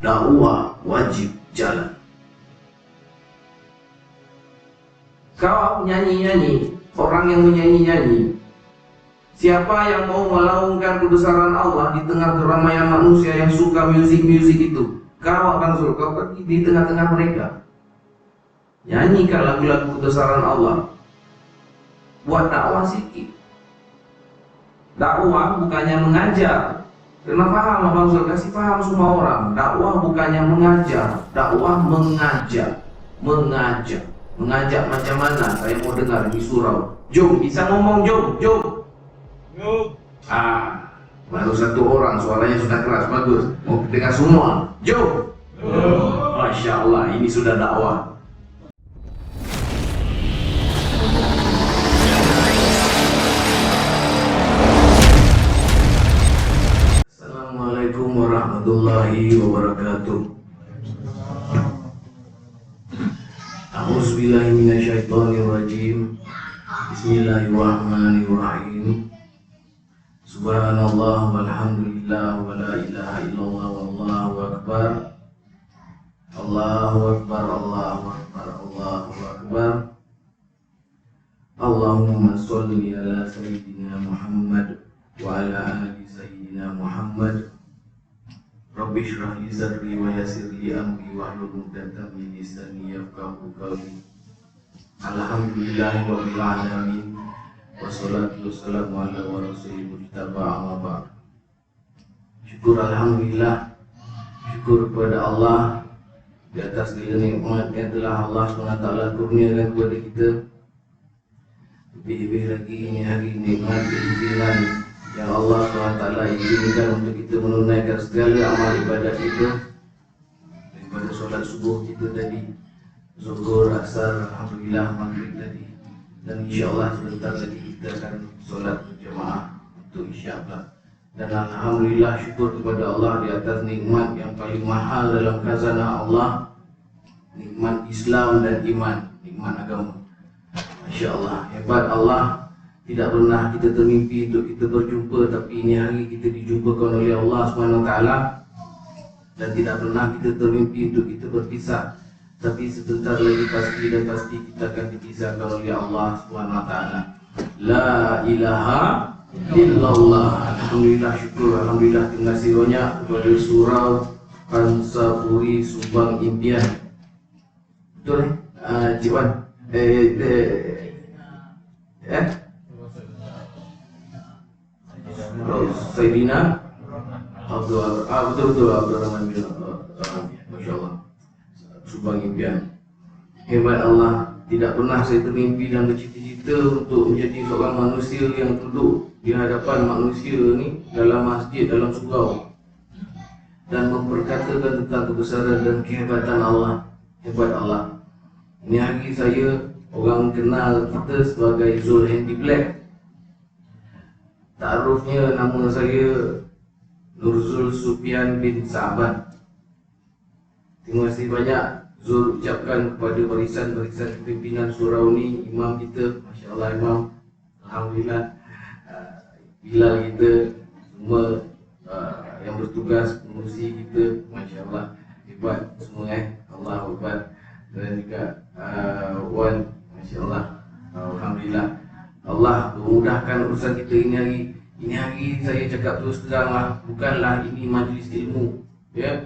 dakwah wajib jalan. Kau nyanyi-nyanyi, orang yang menyanyi-nyanyi, siapa yang mau melaungkan kebesaran Allah di tengah keramaian manusia yang suka musik-musik itu, kau akan suruh kau pergi di tengah-tengah mereka. Nyanyikan lagu-lagu kebesaran Allah. Buat dakwah sikit. Dakwah bukannya mengajar. Kena paham Abang Zul, kasih paham semua orang. Dakwah bukannya mengajar, dakwah mengajak. Mengajak. Mengajak macam mana? Saya mau dengar di surau. Jom, bisa ngomong jom, jom. Jom. Baru satu orang, suaranya sudah keras, bagus. Mau dengar semua. Jom. Jom. Masya Allah, ini sudah dakwah. Assalamualaikum warahmatullahi wabarakatuh. A'udzubillahi minasyaitonirrajim. Bismillahirrahmanirrahim. Subhanallah walhamdulillah wa la ilaha illallah wallahu akbar. Allahu akbar, Allahu akbar, Allahu akbar. Allahumma sholli ala sayyidina Muhammad wa ala ali sayyidina Muhammad. Rabbi shrah li sadri wa yassir li amri wahlul 'uqdatam min lisani yafqahu qawli. Alhamdulillahi rabbil alamin. Wassalatu wassalamu ala rasulil mujtaba amma ba'd. Syukur alhamdulillah, syukur kepada Allah di atas segala nikmat yang telah Allah SWT kurniakan kepada kita. Lebih-lebih lagi ini hari nikmat keizinan yang Allah SWT izinkan untuk kita menunaikan segala amal ibadat kita, daripada solat subuh kita tadi, zuhur, asar, alhamdulillah, maghrib tadi, dan insyaAllah sebentar lagi kita akan solat berjamaah untuk isya. Dan alhamdulillah syukur kepada Allah di atas nikmat yang paling mahal dalam khazanah Allah, nikmat Islam dan iman, nikmat agama. Masya Allah, hebat Allah. Tidak pernah kita termimpi untuk kita berjumpa, tapi ini hari kita dijumpakan oleh Allah SWT. Dan tidak pernah kita termimpi untuk kita berpisah, tapi sebentar lagi pasti dan pasti kita akan dipisahkan oleh Allah SWT. La ilaha illallah. Alhamdulillah, syukur, alhamdulillah. Terima kasih banyak kepada Surau Pansapuri Subang Impian. Betul Cik Wan? Sayyidina Abdul Abdul Rahman bin Masya Allah, Subang Impian. Hebat Allah, tidak pernah saya termimpi dan bercita-cita untuk menjadi seorang manusia yang duduk di hadapan manusia ni dalam masjid, dalam surau, dan memperkatakan tentang kebesaran dan kehebatan Allah. Hebat Allah. Ini hari saya, orang kenal kita sebagai Zul Handy Black. Ta'arufnya nama saya Nurzul Sufian bin Sa'ban. Terima kasih banyak Zul ucapkan kepada barisan-barisan pimpinan surau ni, imam kita, Masya Allah imam, alhamdulillah, Bilal kita, semua yang bertugas, pengurusi kita, Masya Allah, hebat semua Allah hebat. Dan juga Wan, Masya Allah, alhamdulillah, Allah memudahkan urusan kita ini hari. Ini hari saya cakap terus terang lah, bukanlah ini majlis ilmu, ya.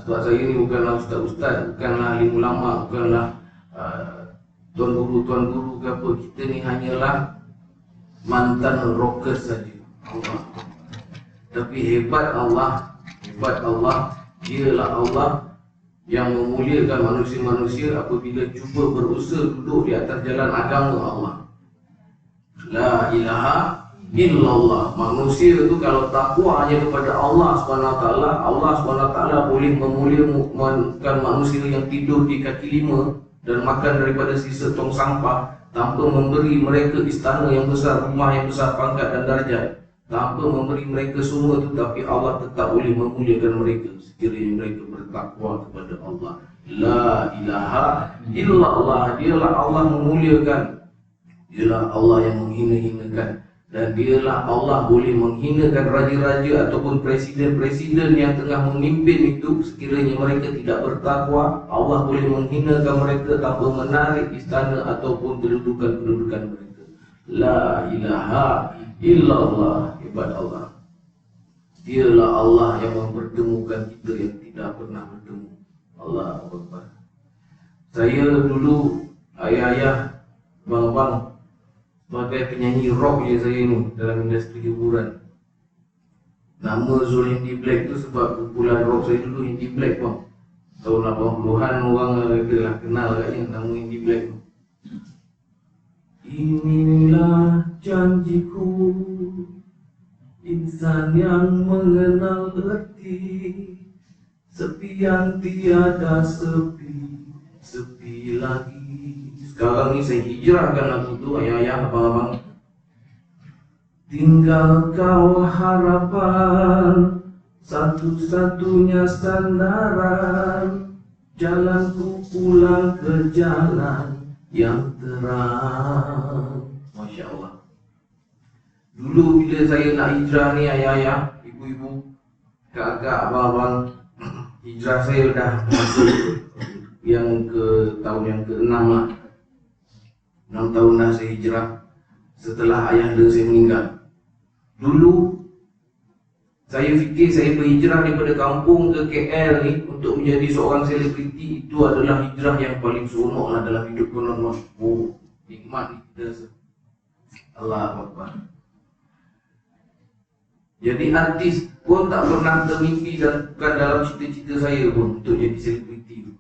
Sebab saya ni bukanlah ustaz-ustaz, bukanlah alim ulama, bukanlah tuan guru ke apa. Kita ni hanyalah mantan rockers saja. Allah. Tapi hebat Allah, dialah Allah yang memuliakan manusia-manusia apabila cuba berusaha duduk di atas jalan agama Allah. La ilaha illallah. Manusia itu kalau takwa hanya kepada Allah SWT, Allah SWT boleh memuliakan manusia yang tidur di kaki lima dan makan daripada sisa tong sampah tanpa memberi mereka istana yang besar, rumah yang besar, pangkat dan darjat, tanpa memberi mereka semua itu, tapi Allah tetap boleh memuliakan mereka sekiranya mereka bertakwa kepada Allah. La ilaha illallah. Dialah Allah memuliakan, dialah Allah yang menghina-hinakan. Dan dialah Allah boleh menghinakan raja-raja ataupun presiden-presiden yang tengah memimpin itu. Sekiranya mereka tidak bertakwa, Allah boleh menghinakan mereka tanpa menarik istana ataupun kedudukan-kedudukan mereka. La ilaha illallah. Hebat Allah. Dialah Allah yang mempertemukan kita yang tidak pernah bertemu. Allahu Akbar. Saya dulu, ayah-ayah, abang-abang, sebagai penyanyi rock je saya ni dalam industri hiburan. Nama Zul Hindi Black tu sebab kumpulan rock saya dulu Hindi Black bang. Tahun 80-an orang adalah kenal katnya nama Hindi Black tu. Inilah janjiku, insan yang mengenal erti, sepi yang tiada sepi, sepi lagi. Sekarang ni saya hijrahkan lagu tu, ayah-ayah, abang-abang. Tinggal kau harapan, satu-satunya sandaran, jalanku pulang ke jalan yang terang. Masya Allah. Dulu bila saya nak hijrah ni, ayah-ayah, ibu-ibu, kakak, abang-abang, hijrah saya dah masuk yang ke tahun yang ke-6 lah. 6 tahun dah saya hijrah setelah ayahanda saya meninggal. Dulu saya fikir saya berhijrah daripada kampung ke KL ni untuk menjadi seorang selebriti, itu adalah hijrah yang paling seronok lah dalam hidup konon. Oh, nikmat ni kita rasa. Allahu Akbar. Jadi artis pun tak pernah termimpi dan bukan dalam cita-cita saya pun untuk jadi selebriti tu.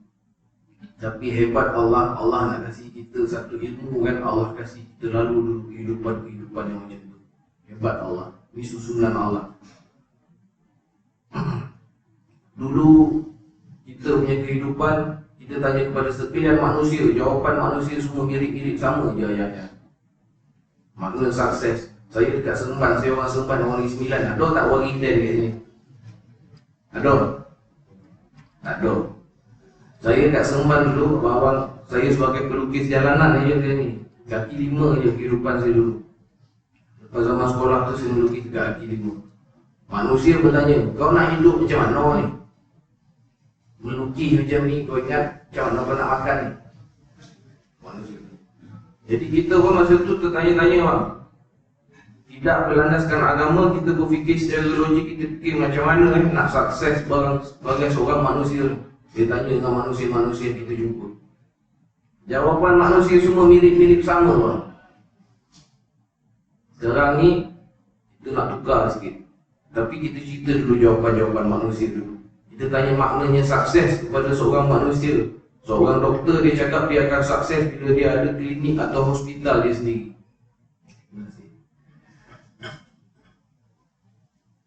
Tapi hebat Allah, Allah nak kasih kita satu ilmu kan, Allah kasih kita lalu dulu kehidupan yang macam tu. Hebat Allah, ini susunan Allah. Dulu kita punya kehidupan, kita tanya kepada sekalian manusia, jawapan manusia semua mirip-mirip sama je ayat-ayat. Makna sukses. Saya dekat Seremban, saya orang Seremban, orang Negeri Sembilan. Ada tak Wari Dan kat sini? Ada? Tak ada. Saya kat Seremban dulu, abang-abang, saya sebagai pelukis jalanan aja dia ni. Kaki 5 je kehidupan saya dulu. Lepas zaman sekolah tu saya melukis dekat kaki 5. Manusia bertanya, kau nak hidup macam mana ni? Melukis macam ni, kau ingat macam mana kau nak makan ni? Manusia. Jadi kita pun masa tu tertanya-tanya bang. Tidak berlandaskan agama, kita berfikir secara logik, kita fikir macam mana nak sukses sebagai seorang manusia. Dia tanya dengan manusia-manusia yang kita jumpa. Jawapan manusia semua mirip-mirip sama bang. Sekarang ni kita nak tukar sikit. Tapi kita cerita dulu jawapan-jawapan manusia dulu. Kita tanya maknanya sukses kepada seorang manusia. Seorang doktor dia cakap dia akan sukses bila dia ada klinik atau hospital dia sendiri.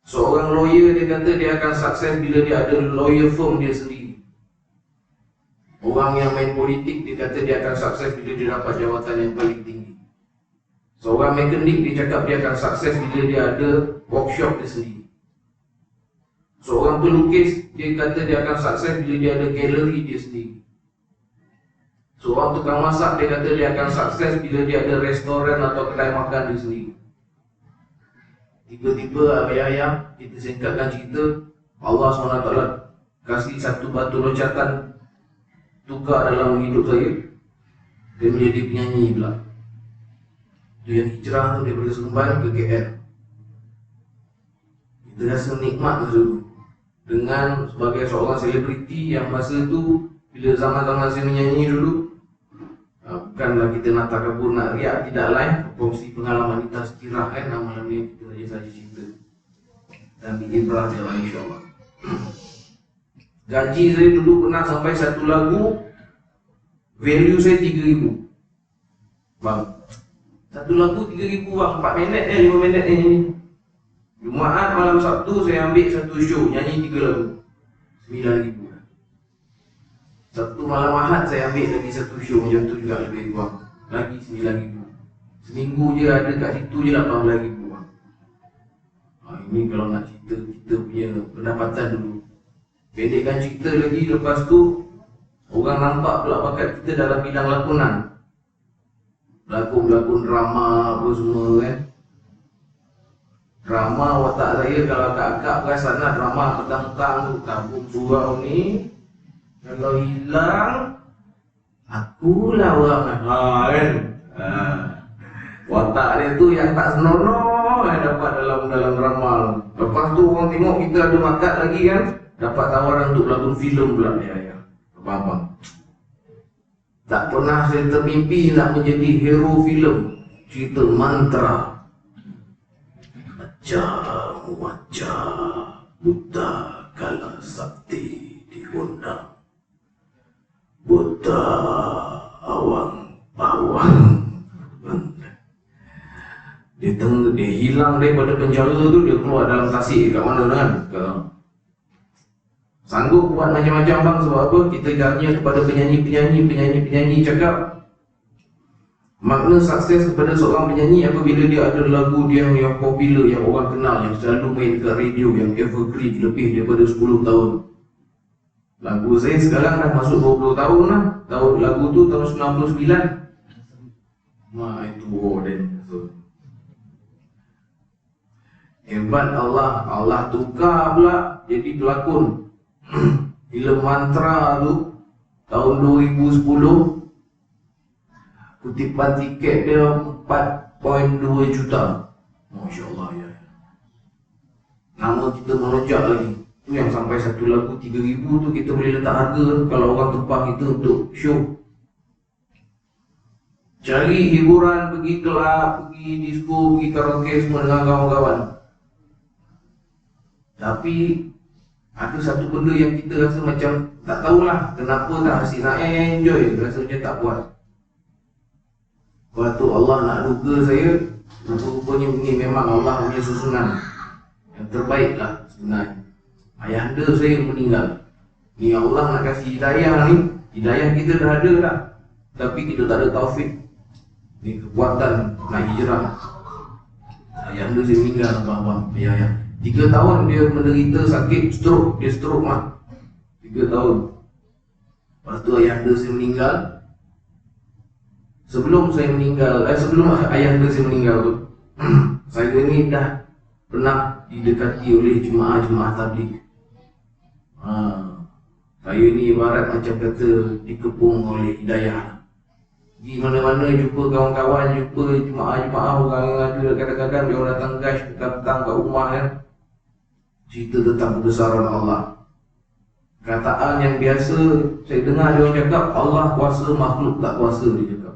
Seorang lawyer dia kata dia akan sukses bila dia ada lawyer firm dia sendiri. Orang yang main politik dia kata dia akan sukses bila dia dapat jawatan yang paling tinggi. Seorang mekanik dia cakap dia akan sukses bila dia ada workshop dia sendiri. Seorang pelukis dia kata dia akan sukses bila dia ada galeri dia sendiri. Seorang tukang masak dia kata dia akan sukses bila dia ada restoran atau kedai makan dia sendiri. Tiba-tiba ayah-ayah kita singkatkan cerita, Allah SWT kasih satu batu loncatan tukar dalam hidup saya. Dia menjadi penyanyi pula. Itu yang hijrah tu daripada Seremban ke KL. Kita rasa nikmat masa tu. Dengan sebagai seorang selebriti yang masa tu, bila zaman-zaman saya menyanyi dulu, bukanlah kita nak takabur, nak riak, tidak lain. Kongsi pengalaman kita sekirah kan, malam ni kita saja cerita dan bikin ibrah dalam insyaAllah. Gaji saya dulu pernah sampai satu lagu value saya 3,000 bang. Satu lagu 3,000 bang, 4 minit 5 minit ni. Jumaat malam Sabtu saya ambil satu show, nyanyi 3 lagu 9,000. Sabtu malam Ahad saya ambil lagi satu show macam tu juga lebih kurang, lagi 9,000. Seminggu je ada kat situ je 18,000 bang. Ini kalau nak cerita kita punya pendapatan dulu. Pendekkan cerita lagi, lepas tu orang nampak pula bakat kita dalam bidang lakonan. Pelakon-pelakon drama apa semua kan. drama watak saya kalau agak-agak perasan lah drama petang-petang tu tabung surau ni kalau hilang akulah orang kan. Watak dia tu yang tak senonoh yang dapat dalam drama. Lepas tu orang tengok kita ada bakat lagi kan, dapat tawaran untuk berlakon filem pula. Ya. Faham? Tak pernah saya termimpi nak menjadi hero filem cerita mantra. Wajah buta kala sakti digondang, buta awang-awang. Dia hilang daripada penjara tu, dia keluar dalam tasik kat mana kan? Sanggup buat macam-macam bang, sebab apa? Kita tanya kepada penyanyi cakap makna sukses kepada seorang penyanyi apabila dia ada lagu dia yang popular, yang orang kenal, yang selalu main kat radio, yang evergreen lebih daripada 10 tahun. Lagu saya sekarang dah masuk 20 tahun lah. Lagu tu tahun 99. Itu dan hebat Allah tukar pula jadi pelakon filem mantra tu tahun 2010. Kutipan tiket dia 4.2 juta. Masya Allah ya. Nama kita melonjak lagi. Tu yang sampai satu lagu 3,000 tu kita boleh letak harga kalau orang tumpah kita untuk show. Cari hiburan, pergi kelab, pergi disco, pergi karaoke semua dengan kawan-kawan. Tapi ada satu benda yang kita rasa macam tak tahulah kenapa tak asyik nak enjoy, rasa macam tak puas. Lepas tu Allah nak duga saya, rupanya ini memang Allah punya susunan yang terbaik lah sebenarnya. Ayahanda saya meninggal. Ni Allah nak kasih hidayah ni. Hidayah kita dah ada lah, tapi kita tak ada taufik. Ni kekuatan nak hijrah. Ayahanda saya meninggal, abang-abang, ayah. 3 tahun dia menderita sakit stroke. Dia stroke lah 3 tahun. Lepas tu ayahanda saya meninggal. Sebelum ayahanda saya meninggal tu saya ni dah pernah didekati oleh jemaah tabligh. Saya ni ibarat macam kata dikepung oleh hidayah. Di mana-mana jumpa kawan-kawan, jumpa jemaah-jemaah orang yang ada, kadang-kadang dia orang datang guys petang-petang kat rumah kan, cerita tentang kebesaran Allah. Kataan yang biasa saya dengar dia orang cakap Allah kuasa, makhluk tak kuasa, dia cakap.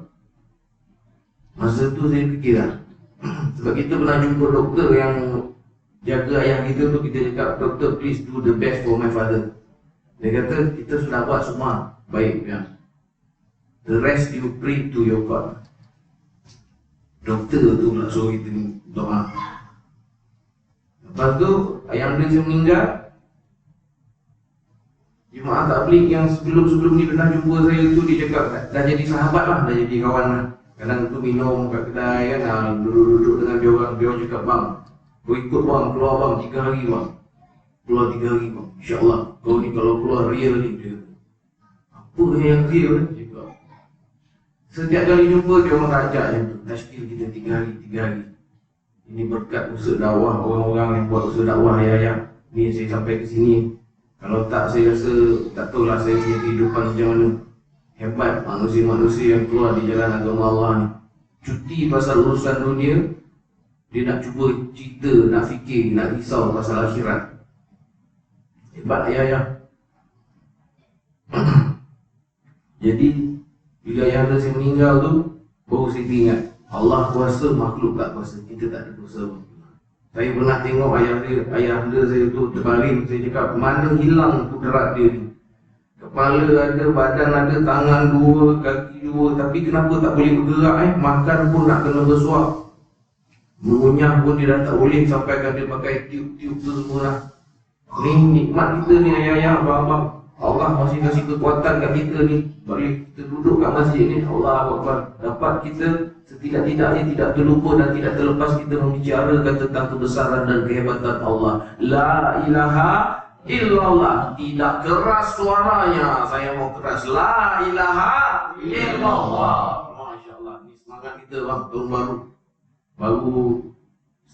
Masa tu saya fikir lah sebab kita pernah jumpa doktor yang jaga ayah kita tu, kita cakap, doktor please do the best for my father. Dia kata kita sudah buat semua baik ya. The rest you pray to your God. Doktor tu pula suruh kita doa. Lepas tu ayah dia meninggal. Jemaah tabligh yang sebelum ni pernah jumpa saya tu, dia cakap dah jadi sahabat lah, dah jadi kawan lah. Kadang tu minum kat kedai kan, duduk-duduk dengan dia orang cakap, bang, kau ikut bang, keluar bang 3 hari bang. Keluar 3 hari bang, insyaAllah kau ni kalau keluar real ni. Dia apa yang real ni? Cakap setiap kali jumpa dia orang rajak je, tashkil kita 3 hari. Ini berkat usaha dakwah orang-orang yang buat usaha dakwah ayah-ayah ni saya sampai ke sini. Kalau tak, saya rasa tak tahulah saya punya kehidupan macam mana. Hebat manusia-manusia yang keluar di jalan agama Allah ni. Cuti pasal urusan dunia, dia nak cuba cerita, nak fikir, nak risau pasal akhirat. Hebat ayah-ayah. Jadi bila ayah saya meninggal tu, baru saya ingat Allah kuasa, makhluk tak kuasa. Kita tak ada kuasa. Saya pernah tengok ayah saya tu terbaring. Saya cakap, mana hilang kudrat dia ni? Kepala ada, badan ada, tangan 2, kaki 2, tapi kenapa tak boleh bergerak Makan pun nak kena bersuap. Mengunyah pun dia dah tak boleh, sampaikan dia pakai tiup-tiup tu semua lah. Ni nikmat kita ni ayah-ayah, abang-abang. Allah masih kasih kekuatan kat kita ni. Boleh kita duduk kat masjid ni, Allah Akbar. Dapat kita setidak-tidaknya tidak terlupa dan tidak terlepas kita membicarakan tentang kebesaran dan kehebatan Allah. La ilaha illallah. Tidak keras suaranya, saya mau keras. La ilaha illallah. Masya Allah, ni semangat kita bang, tahun baru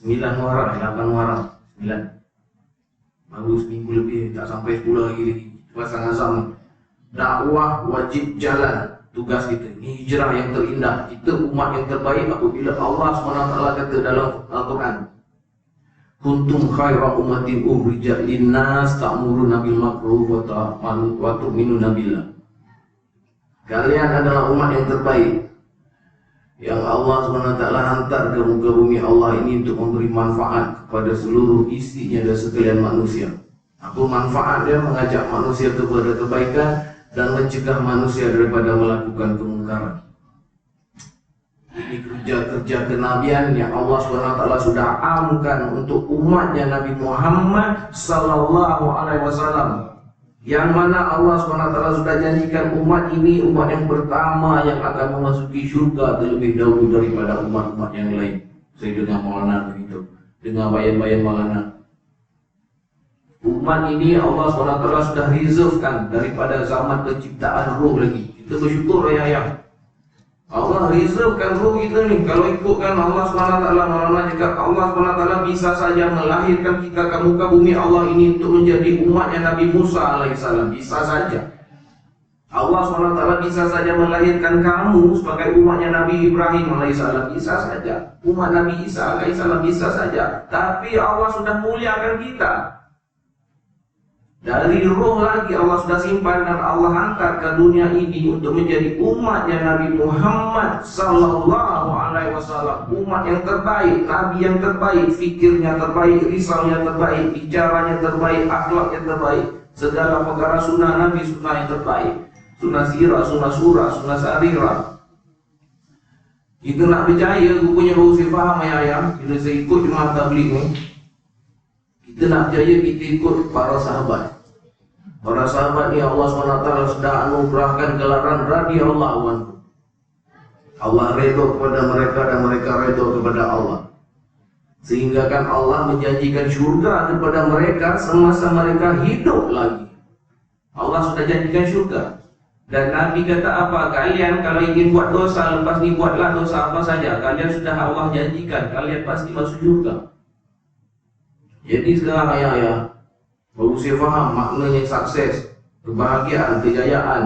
9 Muharram, 8 Muharram, 9. Baru seminggu lebih, tak sampai 10 hari lagi. Pasang azam ni. Dakwah wajib jalan. Tugas kita. Ini hijrah yang terindah. Kita umat yang terbaik apabila Allah SWT kata dalam Al-Quran. Kuntum khaira ummatin ukhrijat linnas ta'muruna bil ma'ruf wa tu'minuna billah. Kalian adalah umat yang terbaik yang Allah SWT hantar ke muka bumi Allah ini untuk memberi manfaat kepada seluruh isinya dan sekalian manusia. Apa manfaat dia? Mengajak manusia kepada kebaikan dan mencegah manusia daripada melakukan kemungkaran. Ini kerja-kerja kenabian yang Allah SWT sudah amkan untuk umatnya Nabi Muhammad sallallahu alaihi wasallam. Yang mana Allah SWT sudah janjikan umat ini umat yang pertama yang akan memasuki syurga terlebih dahulu daripada umat-umat yang lain. Saya dengar Maulana begitu, dengar bayan-bayan Maulana. Umat ini Allah SWT sudah reservekan daripada zaman penciptaan roh lagi. Kita bersyukur ayah-ayah. Allah reservekan roh kita ni. Kalau ikutkan Allah SWT, Maulana cakap Allah SWT bisa saja melahirkan kita ke muka bumi Allah ini untuk menjadi umatnya Nabi Musa AS. Bisa saja. Allah SWT bisa saja melahirkan kamu sebagai umatnya Nabi Ibrahim AS. Bisa saja. Umat Nabi Isa AS bisa saja. Tapi Allah sudah muliakan kita. Dari roh lagi Allah sudah simpan dan Allah hantar ke dunia ini untuk menjadi umatnya Nabi Muhammad sallallahu alaihi wasallam, umat yang terbaik, nabi yang terbaik, fikirnya terbaik, risalnya terbaik, bicaranya terbaik, akhlaknya terbaik, segala perkara sunnah Nabi, sunnah yang terbaik, sunnah sirah, sunnah surah, sunnah sarirah. Kita nak percaya, rupanya baru saya faham ayah, bila saya ikut jemaah tabligh ni, kita nak percaya kita ikut para sahabat. Para sahabat ni Allah SWT sudah anugerahkan gelaran radhiyallahu anhu. Allah redha kepada mereka dan mereka redha kepada Allah. Sehingga kan Allah menjanjikan syurga kepada mereka semasa mereka hidup lagi. Allah sudah janjikan syurga. Dan Nabi kata apa? Kalian kalau ingin buat dosa, lepas ni buatlah dosa apa saja. Kalian sudah Allah janjikan, kalian pasti masuk syurga. Jadi sekarang ayah-ayah, baru saya faham maknanya sukses, kebahagiaan, kejayaan,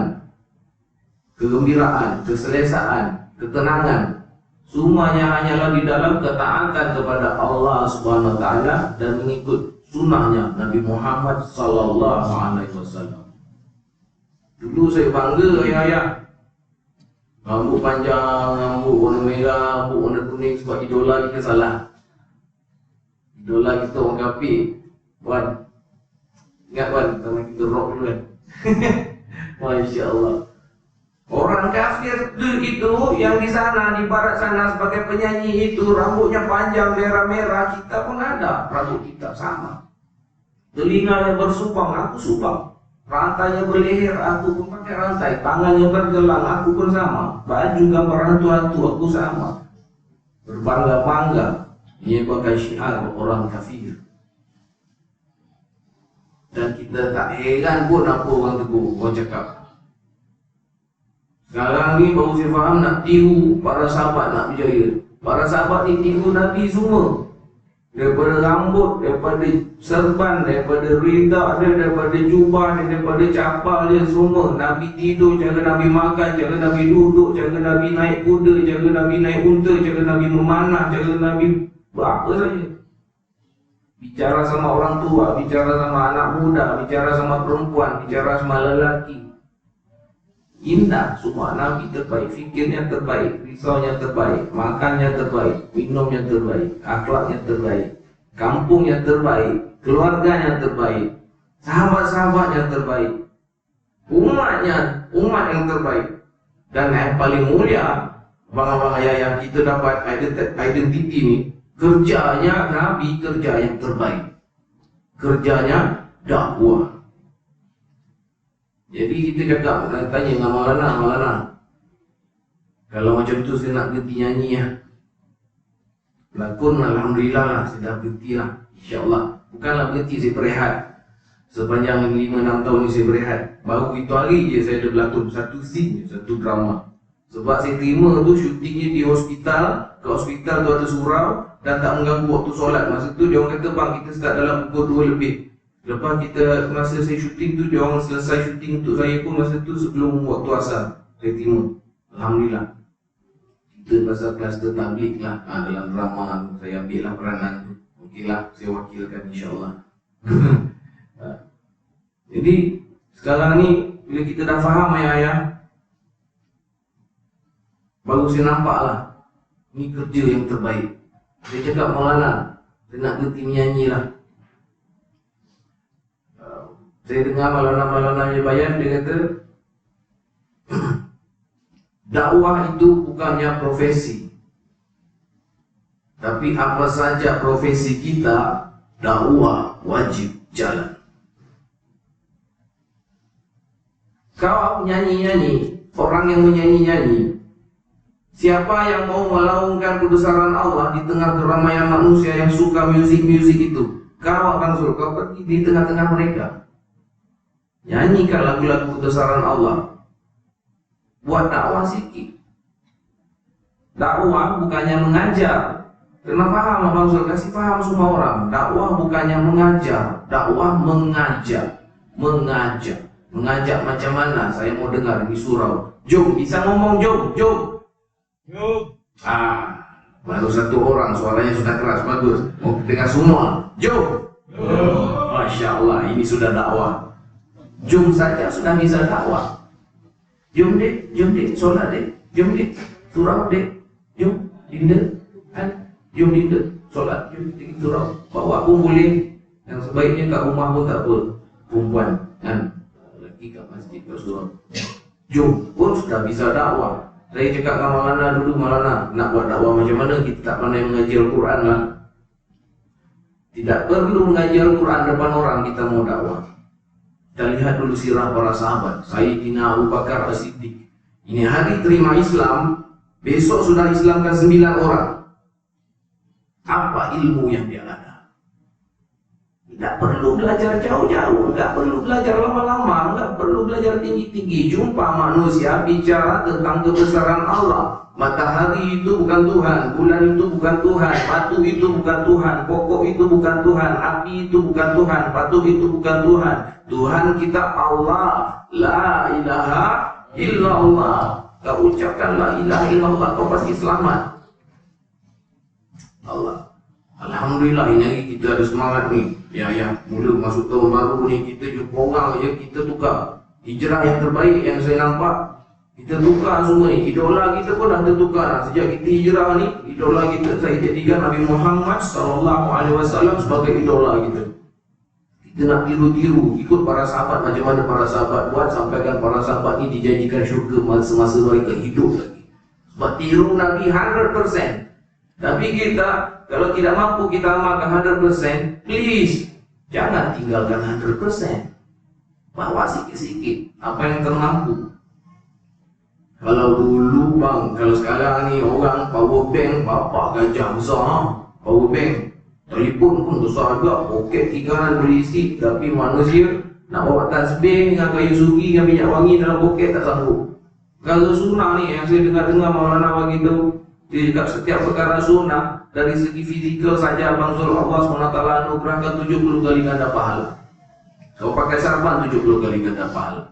kegembiraan, keselesaan, ketenangan. Semuanya hanyalah di dalam ketaatan kepada Allah Subhanahu wa taala dan mengikut sunnahnya Nabi Muhammad sallallahu alaihi wasallam. Dulu saya bangga ayah-ayah. Rambut panjang, rambut warna merah, rambut warna kuning sebab idola kita salah. Idola kita orang kafir. Wan, ingat Wan, sama kita rock dulu kan. Masya Allah. Orang kafir itu yang di sana, di barat sana sebagai penyanyi itu rambutnya panjang merah-merah, kita pun ada rambut kita sama. Telinganya bersubang, aku subang. Rantainya berleher, aku pun pakai rantai. Tangannya bergelang, aku pun sama. Baju gambar hantu-hantu, aku sama. Berbangga-bangga. Ia pakai syiar orang kafir. Dan kita tak heran pun apa orang tegur, orang cakap. Sekarang ni baru saya faham nak tiru para sahabat nak berjaya. Para sahabat ni tiru Nabi semua. Daripada rambut, daripada serban, daripada rida dia, daripada jubah dia, daripada capal dia semua. Nabi tidur, cara Nabi makan, cara Nabi duduk, cara Nabi naik kuda, cara Nabi naik unta, cara Nabi memanah, cara Nabi apa saja. Bicara sama orang tua, bicara sama anak muda, bicara sama perempuan, bicara sama lelaki. Indah, semua Nabi terbaik, fikirnya terbaik, risaunya terbaik, makannya terbaik, minumnya terbaik, akhlaknya terbaik, kampungnya terbaik, keluarganya terbaik, sahabat-sahabatnya terbaik, umat yang terbaik. Dan yang paling mulia, abang-abang ayah yang kita dapat identiti ni, kerjanya Nabi, kerja yang terbaik, kerjanya dakwah. Jadi kita cakap, tanya dengan Maulana, kalau macam tu saya nak berhenti nyanyi ya. Pelakon alhamdulillah lah, saya dah berhenti lah, insyaAllah. Bukanlah berhenti, saya berehat. Sepanjang 5-6 tahun ni saya berehat. Baru itu hari je saya ada berlakon satu scene, satu drama. Sebab saya terima tu syutingnya di hospital. Ke hospital tu ada surau, dan tak mengganggu waktu solat. Masa tu dia orang kata bang kita start dalam pukul 2 lebih. Lepas kita masa saya syuting tu dia orang selesai syuting untuk saya pun masa tu sebelum waktu asar saya timur. Alhamdulillah. Kita pasal kluster tabligh lah dalam drama saya ambil lah peranan tu. Mungkinlah saya wakilkan insya-Allah. Jadi sekarang ni bila kita dah faham ayah-ayah, baru saya nampak lah ni kerja yang terbaik. Saya cakap Maulana, saya nak berhenti menyanyi lah. Saya dengar Maulana Bayan, dia kata dakwah itu bukannya profesi, tapi apa saja profesi kita, dakwah wajib jalan. Kau nyanyi-nyanyi, orang yang menyanyi-nyanyi, siapa yang mau melaungkan kebesaran Allah di tengah keramaian manusia yang suka musik-musik itu? Kau akan suruh kau pergi di tengah-tengah mereka. Nyanyikan lagu-lagu kebesaran Allah. Buat dakwah sikit. Dakwah bukannya mengajar. Kena faham Abang Zul, kasih faham semua orang. Dakwah bukannya mengajar, dakwah mengajak. Mengajak macam mana? Saya mau dengar di surau. Jom, bisa ngomong jom. Baru satu orang suaranya sudah keras, bagus. Mau dengar semua. Jom. Masya Allah, ini sudah dakwah. Jom saja sudah bisa dakwah. Jom dek, solat dek. Jom dek, surau dek. Jom, dinda. Jom dinda, solat. Jom dek, surau. Bawa pun boleh. Yang sebaiknya kat rumah pun tak apa. Perempuan kan, lagi kat masjid, kat surau. Jom, pun sudah bisa dakwah. Saya cakap dengan Maulana dulu, Maulana nak buat dakwah macam mana? Kita tak pandai mengaji Al-Quran lah. Tidak perlu mengaji Al-Quran depan orang kita mau dakwah. Kita lihat dulu sirah para sahabat. Sayyidina Abu Bakar As-Siddiq. Ini hari terima Islam, besok sudah Islamkan 9 orang. Apa ilmu yang dia ada? Tidak perlu belajar jauh-jauh, tidak perlu belajar lama-lama, tidak perlu belajar tinggi-tinggi. Jumpa manusia bicara tentang kebesaran Allah. Matahari itu bukan Tuhan, bulan itu bukan Tuhan, batu itu bukan Tuhan, pokok itu bukan Tuhan, api itu bukan Tuhan, batu itu bukan Tuhan. Tuhan kita Allah, la ilaha illallah. Kau ucapkan la ilaha illallah, kau pasti selamat. Allah. Alhamdulillah ini kita ada semangat ni. Ya, mula masuk tahun baru ni kita jumpa orang je, kita tukar. Hijrah yang terbaik yang saya nampak, kita tukar semua ni. Idola kita pun dah tertukar. Sejak kita hijrah ni, idola kita saya jadikan Nabi Muhammad SAW sebagai idola kita. Kita nak tiru-tiru, ikut para sahabat macam mana para sahabat buat, sampaikan para sahabat ni dijanjikan syurga semasa mereka hidup lagi. Sebab tiru Nabi 100%. Tapi kita, kalau tidak mampu kita amalkan 100%, please, jangan tinggalkan 100%. Bawa sikit-sikit, apa yang termampu. Kalau dulu bang, kalau sekarang ni orang power bank, bapak gajah besar, power bank. Telefon pun besar agak, poket 3 boleh isi. Tapi manusia, nak bawa tasbih dengan kayu sugi, dengan minyak wangi dalam poket tak sanggup. Kalau sunnah ni, yang saya dengar-dengar Maulana bagi tahu, dia cakap setiap perkara sunnah dari segi fizikal saja Abang Zul, Allah SWT anugerahkan 70 kali ganda pahala. Kau pakai sarban 70 kali ganda pahala.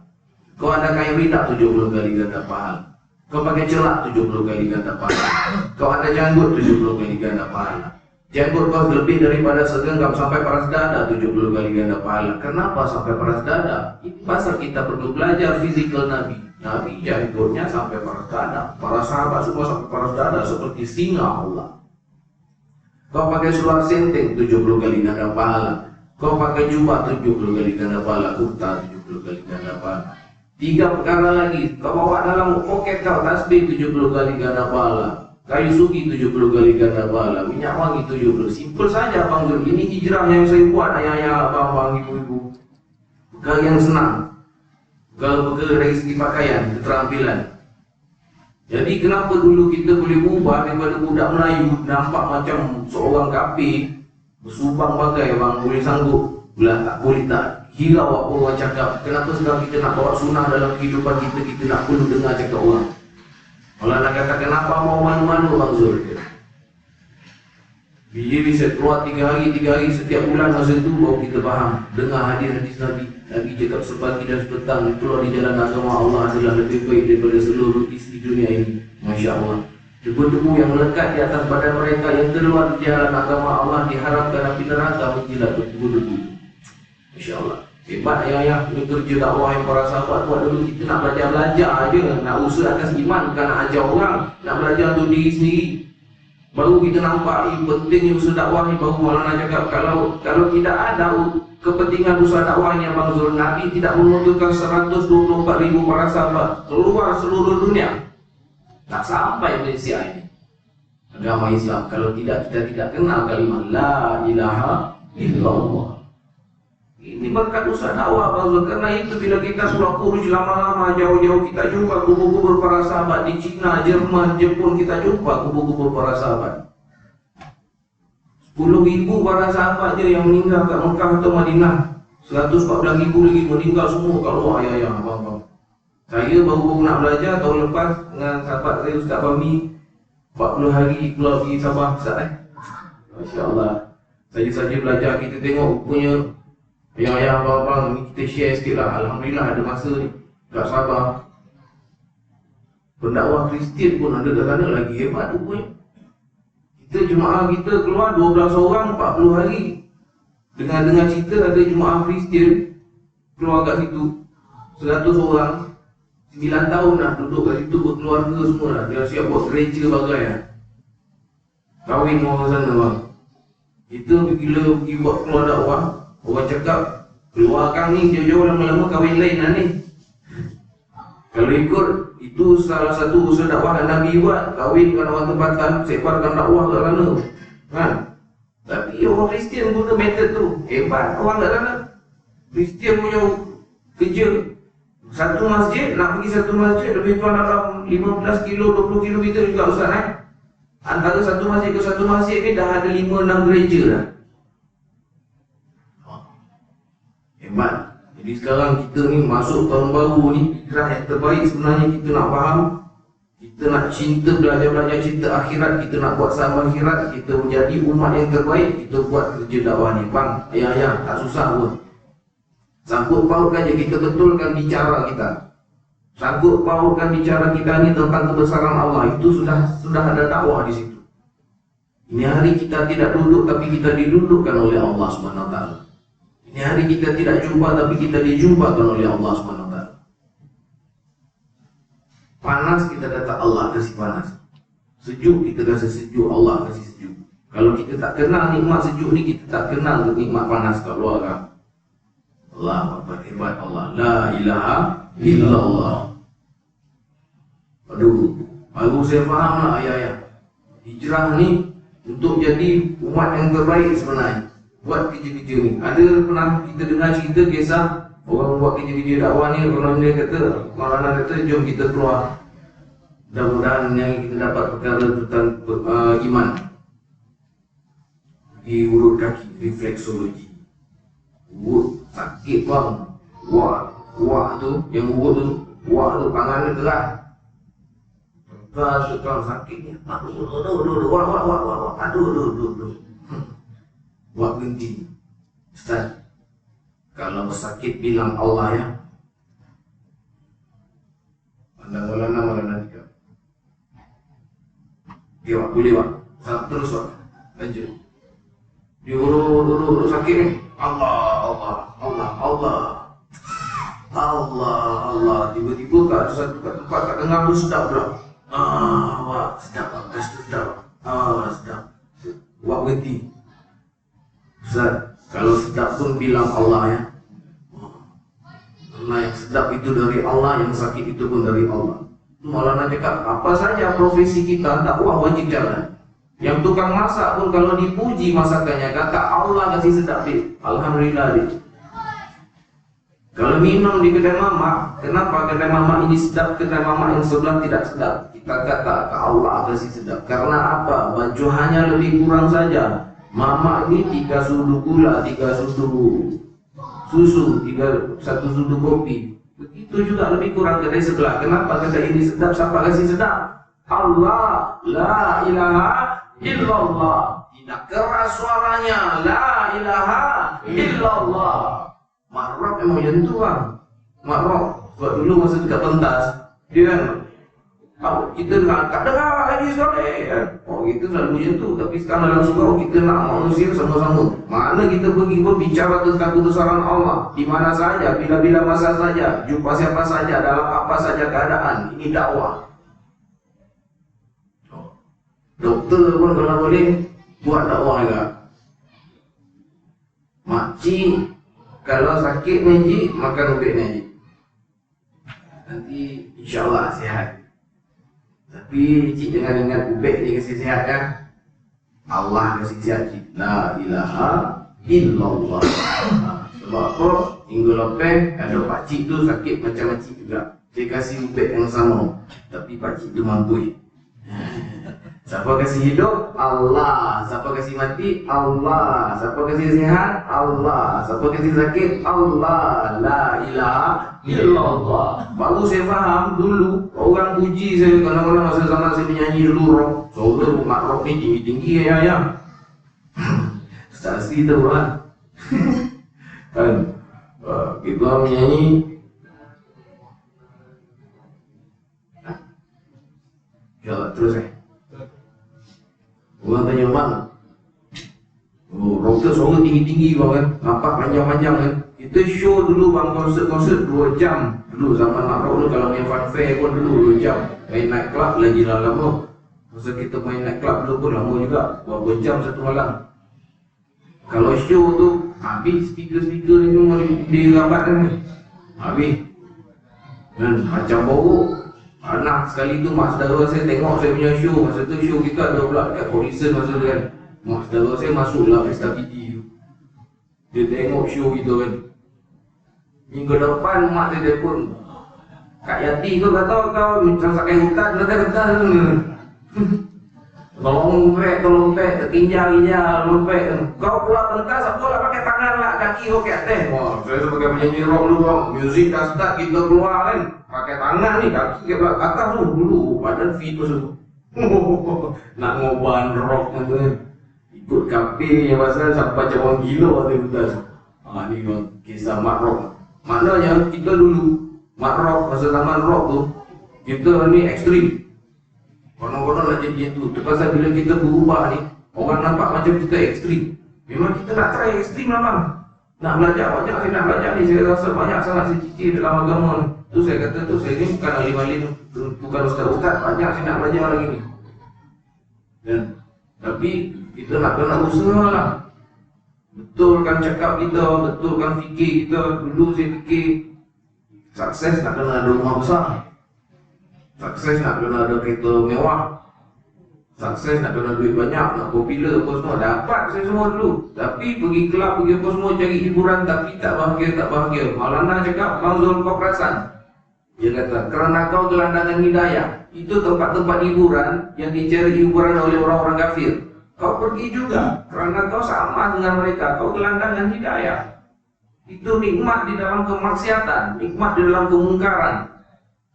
Kau ada kain ridak 70 kali ganda pahala. Kau pakai celak 70 kali ganda pahala. Kau ada janggut 70 kali ganda pahala. Janggut kau lebih daripada segenggam sampai paras dada 70 kali ganda pahala. Kenapa sampai paras dada? Itu pasal kita perlu belajar fizikal Nabi. Nabi janggutnya sampai paras dada. Para sahabat semua sampai paras dada seperti singa Allah. Kau pakai seluar senteng 70 kali ganda pahala. Kau pakai jubah 70 kali ganda pahala. Kurta 70 kali ganda pahala. 3 perkara lagi. Kau bawa dalam poket kau tasbih 70 kali ganda pahala. Kayu sugi 70 kali ganda pahala. Minyak wangi 70. Simple saja Bang Zul. Ini hijrah yang saya buat ayah-ayah, abang-abang, ibu-ibu. Perkara yang senang. Kalau perkara dari segi pakaian, keterampilan. Jadi kenapa dulu kita boleh ubah daripada budak Melayu nampak macam seorang kafir, bersubang bagai bang, boleh sanggup, belah tak boleh tak, hilau apa orang cakap. Kenapa sekarang kita nak bawa sunnah dalam kehidupan kita, kita nak perlu dengar cakap orang. Kalau nak kata kenapa mau malu-malu Bang Zul? Dia bisa keluar 3 hari setiap bulan. Masa itu baru kita faham. Dengar hadis-hadis Nabi. Nabi cakap sepagi dan sepetang keluar di jalan agama Allah adalah lebih baik daripada seluruh isi dunia ini. Masya Allah. Debu-debu yang melekat di atas badan mereka yang keluar di jalan agama Allah diharapkan api neraka menjilat debu-debu. Masya Allah. Hebat ayah-ayah. Ini kerja dakwah yang para sahabat buat dulu. Kita nak belajar aja. Nak usaha atas iman. Bukan nak ajar orang. Nak belajar untuk diri sendiri. Baru kita nampak pentingnya usaha dakwah ni. Baru Maulana cakap kalau tidak ada kepentingan usaha dakwah ni Abang Zul, Nabi tidak mengutuskan 124,000 para sahabat keluar seluruh dunia. Tak sampai Malaysia ini agama Islam kalau kita tidak kenal kalimat la ilaha illallah. Ini berkat usaha dakwah Abang Zul. Karena itu bila kita sudah kurus lama-lama jauh-jauh kita jumpa kubur-kubur para sahabat di China, Jerman, Jepun. Kita jumpa kubur-kubur para sahabat. 10,000 para sahabat je yang meninggal kat Mekah atau Madinah. 114,000 lagi meninggal semua kat luar ayah-ayah abang-abang. Saya baru nak belajar tahun lepas dengan sahabat saya Ustaz Fahmi. 40 hari keluar pergi Sabah Ustaz. Masya Allah. Saya saja belajar kita tengok rupanya ayah-ayah abang-abang ni kita share sikit lah. Alhamdulillah ada masa ni kat Sabah. Pendakwah Kristian pun ada kat sana lagi hebat rupanya. Kita jemaah kita keluar 12 orang 40 hari. Dengar cerita ada jemaah Kristian keluar kat situ 100 orang 9 tahun dah duduk kat situ berkeluarga semua dah. Dia siap buat gereja bagai lah. Kahwin orang sana bang. Kita bila pergi buat keluar dakwah, orang cakap keluarkan ni jauh-jauh lama-lama kahwin lain lah ni. Kalau ikut itu salah satu usaha dakwah yang Nabi buat. Kahwinkan orang tempatan, sebarkan dakwah kat sana kan? Tapi orang Kristian guna metod tu. Hebat orang kat sana. Kristian punya kerja. Satu masjid, nak pergi satu masjid lebih kurang dalam 15 kilo, 20 kilometer juga Ustaz Antara satu masjid ke satu masjid ni dah ada 5-6 gereja dah. Hebat. Jadi sekarang kita ni masuk tahun baru ni, hijrah yang terbaik sebenarnya kita nak faham. Kita nak cinta, belajar cinta akhirat. Kita nak buat sama akhirat. Kita menjadi umat yang terbaik. Kita buat kerja dakwah ni bang, ayah-ayah, tak susah pun. Sanggup pautkan je kita betulkan bicara kita. Sanggup pautkan bicara kita ni tentang kebesaran Allah. Itu sudah ada dakwah di situ. Ini hari kita tidak duduk tapi kita didudukkan oleh Allah SWT. Ini hari kita tidak jumpa tapi kita dijumpakan oleh Allah SWT. Panas kita kata Allah kasih panas. Sejuk kita kasih sejuk, Allah kasih sejuk. Kalau kita tak kenal nikmat sejuk ni, kita tak kenal nikmat panas kat luar kan. Allah Akbar, hebat Allah. La ilaha illallah. Aduh, baru saya faham lah ayah-ayah. Hijrah ni untuk jadi umat yang terbaik sebenarnya. Buat kerja-kerja ni. Ada pernah kita dengar cerita kisah orang buat kerja-kerja dakwah ni. Orang dia kata, Maulana kata, jom kita keluar. Mudah-mudahan yang kita dapat perkara tentang iman. Pergi urut kaki, refleksologi. Urut, sakit bang. Wak tu, yang urut tu, wak tu, tangan dia keras. Kalau sakitnya, aduh, wak, aduh. Wak berhenti. Ustaz, kalau sakit bilang Allah ya. Anda Maulana juga. Dia wak, boleh wak. Terus wak, lanjut. Dia urut sakit ni. Allah. Tiba-tiba kat satu tempat kat tengah tu sedap pula. Wak, sedap. Gas tu sedap. Sedap. Wak berhenti. Ustaz, kalau sedap pun bilang Allah ya. Karena yang sedap itu dari Allah, yang sakit itu pun dari Allah. Maulana cakap, apa saja profesi kita, dakwah wajib jalan. Yang tukang masak pun kalau dipuji masakannya, kata Allah kasih sedap dia. Alhamdulillah dia. Kalau minum di kedai mamak, kenapa kedai mamak ini sedap, kedai mamak yang sebelah tidak sedap? Kita kata Allah kasih sedap. Karena apa? Bajuhannya lebih kurang saja. Mamak ini 3 sudu gula, 3 sudu susu, 1 sudu kopi. Begitu juga lebih kurang kedai sebelah. Kenapa kedai ini sedap? Siapa kasih sedap? Allah. La ilaha illallah. tidak keras suaranya, la ilaha illallah. Makrab memang macam tu bang. Makrab sebab dulu masa dekat pentas dia kan, kita tak dengar lagi suara kan. Oh kita selalu macam tu. Tapi sekarang dalam surau kita nak manusia sama-sama. Mana kita pergi pun bicara tentang kebesaran Allah, di mana saja, bila-bila masa saja, jumpa siapa saja, dalam apa saja keadaan. Ini dakwah. Doktor pun kalau boleh buat dakwah juga. Makcik kalau sakit ni makan ubat ni, nanti insyaAllah sihat. Tapi cik jangan ingat ubat ni kasih sihat kan. Allah kasih sihat cik. La ilaha illallah. Sebab apa? Minggu lepas ada pakcik tu sakit macam makcik juga. Saya kasih ubat yang sama, tapi pakcik tu mampu. Siapa kasih hidup? Allah. Siapa kasih mati? Allah. Siapa kasih sihat? Allah. Siapa kasih sakit? Allah. La ilaha illallah. Baru saya faham dulu orang puji saya kadang-kadang masa zaman saya menyanyi dulu rock. Soalnya mak rock ni tinggi-tinggi ya. Saksi tu lah. Kan kita menyanyi. Ya terus orang tanya mana? Oh, rocker suara tinggi-tinggi bang kan, nampak panjang-panjang kan. Kita show dulu bang, konsert 2 jam. Dulu zaman nak rock tu kalau main funfair pun dulu 2 jam. Main night club lagi lama. Masa kita main night club dulu pun lama juga, berapa jam satu malam. Kalau show tu habis speaker-speaker ni semua dirabatkan ni. Habis. Dan macam buruk. Anak sekali tu mak saudara saya tengok saya punya show. Masa tu show kita ada pula dekat Horizon masa tu kan. Mak saudara saya masuklah pesta PD tu. Dia tengok show kita kan. Minggu depan mak saya telefon, Kak Yati kau kata kau macam sakai hutan, letak-letak tu. Tolong pek, terkinjal-kinjal, lompat. Kau pula pentas, aku lah pakai tangan lah, kaki kau ke atas. Wah, saya sebagai penyanyi rock dulu bang, muzik dah start kita keluar kan. Pakai tangan ni, kaki ke atas tu dulu, badan fit tu. Nak ngoban rock tu kan. Ikut kafe yang pasal sampai macam orang gila tu pentas. Ni kisah mak rock. Maknanya kita dulu, mak rock, masa zaman rock tu, kita ni ekstrim. Konon-konon lah jadi itu. Terpaksa bila kita berubah ni, orang nampak macam kita ekstrim. Memang kita nak try ekstrim lah bang. Nak belajar banyak, saya nak belajar ni. Saya rasa banyak sangat saya cicir dalam agama ni. Tu saya kata tu, saya ni bukan alim-alim, bukan ustaz-ustaz. Banyak saya nak belajar lagi ni. Dan tapi kita nak kena usaha lah. Betulkan cakap kita, betulkan fikir kita. Dulu saya fikir sukses nak kena ada rumah besar. Sukses nak kena ada kereta mewah. Sukses nak kena duit banyak, nak popular apa semua. Dapat saya semua dulu. Tapi pergi kelab, pergi apa semua cari hiburan, tapi tak bahagia. Maulana cakap, Bang Zul kau perasan. Dia kata, kerana kau gelandangan hidayah. Itu tempat-tempat hiburan yang dicari hiburan oleh orang-orang kafir. Kau pergi juga, kerana kau sama dengan mereka. Kau gelandangan hidayah. Itu nikmat di dalam kemaksiatan, nikmat di dalam kemungkaran.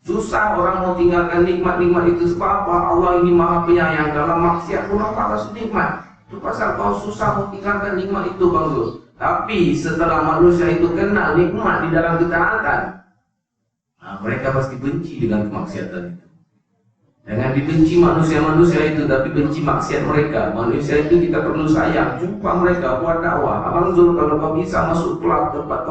Susah orang mau tinggalkan nikmat-nikmat itu. Sebab apa? Allah ini maha penyayang. Dalam maksiat pun Allah rasa nikmat. Itu pasal kau susah mau tinggalkan nikmat itu Bang Zul. Tapi setelah manusia itu kenal nikmat di dalam ketaatan, mereka pasti benci dengan kemaksiatan itu. Jangan dibenci manusia-manusia itu, tapi benci maksiat mereka. Manusia itu kita perlu sayang. Jumpa mereka, buat dakwah. Abang Zul, kalau kau bisa masuk klub, tempat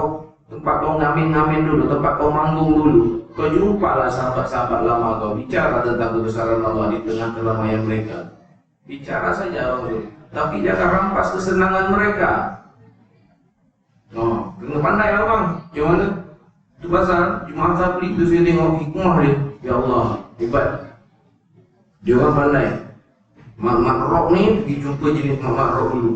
kau ngamen-ngamen dulu, tempat kau manggung dulu, kau jumpalah sahabat-sahabat lama kau, bicara tentang kebesaran Allah di tengah keramaian mereka. Bicara saja Abang Zul, tapi jangan rampas kesenangan mereka. Kena pandai lah bang. Macam mana? Itu pasal Jumaat Tabligh tu saya tengok hikmah dia. Ya Allah, hebat. Dia orang pandai. Mak rock ni pergi jumpa jenis mak rock dulu.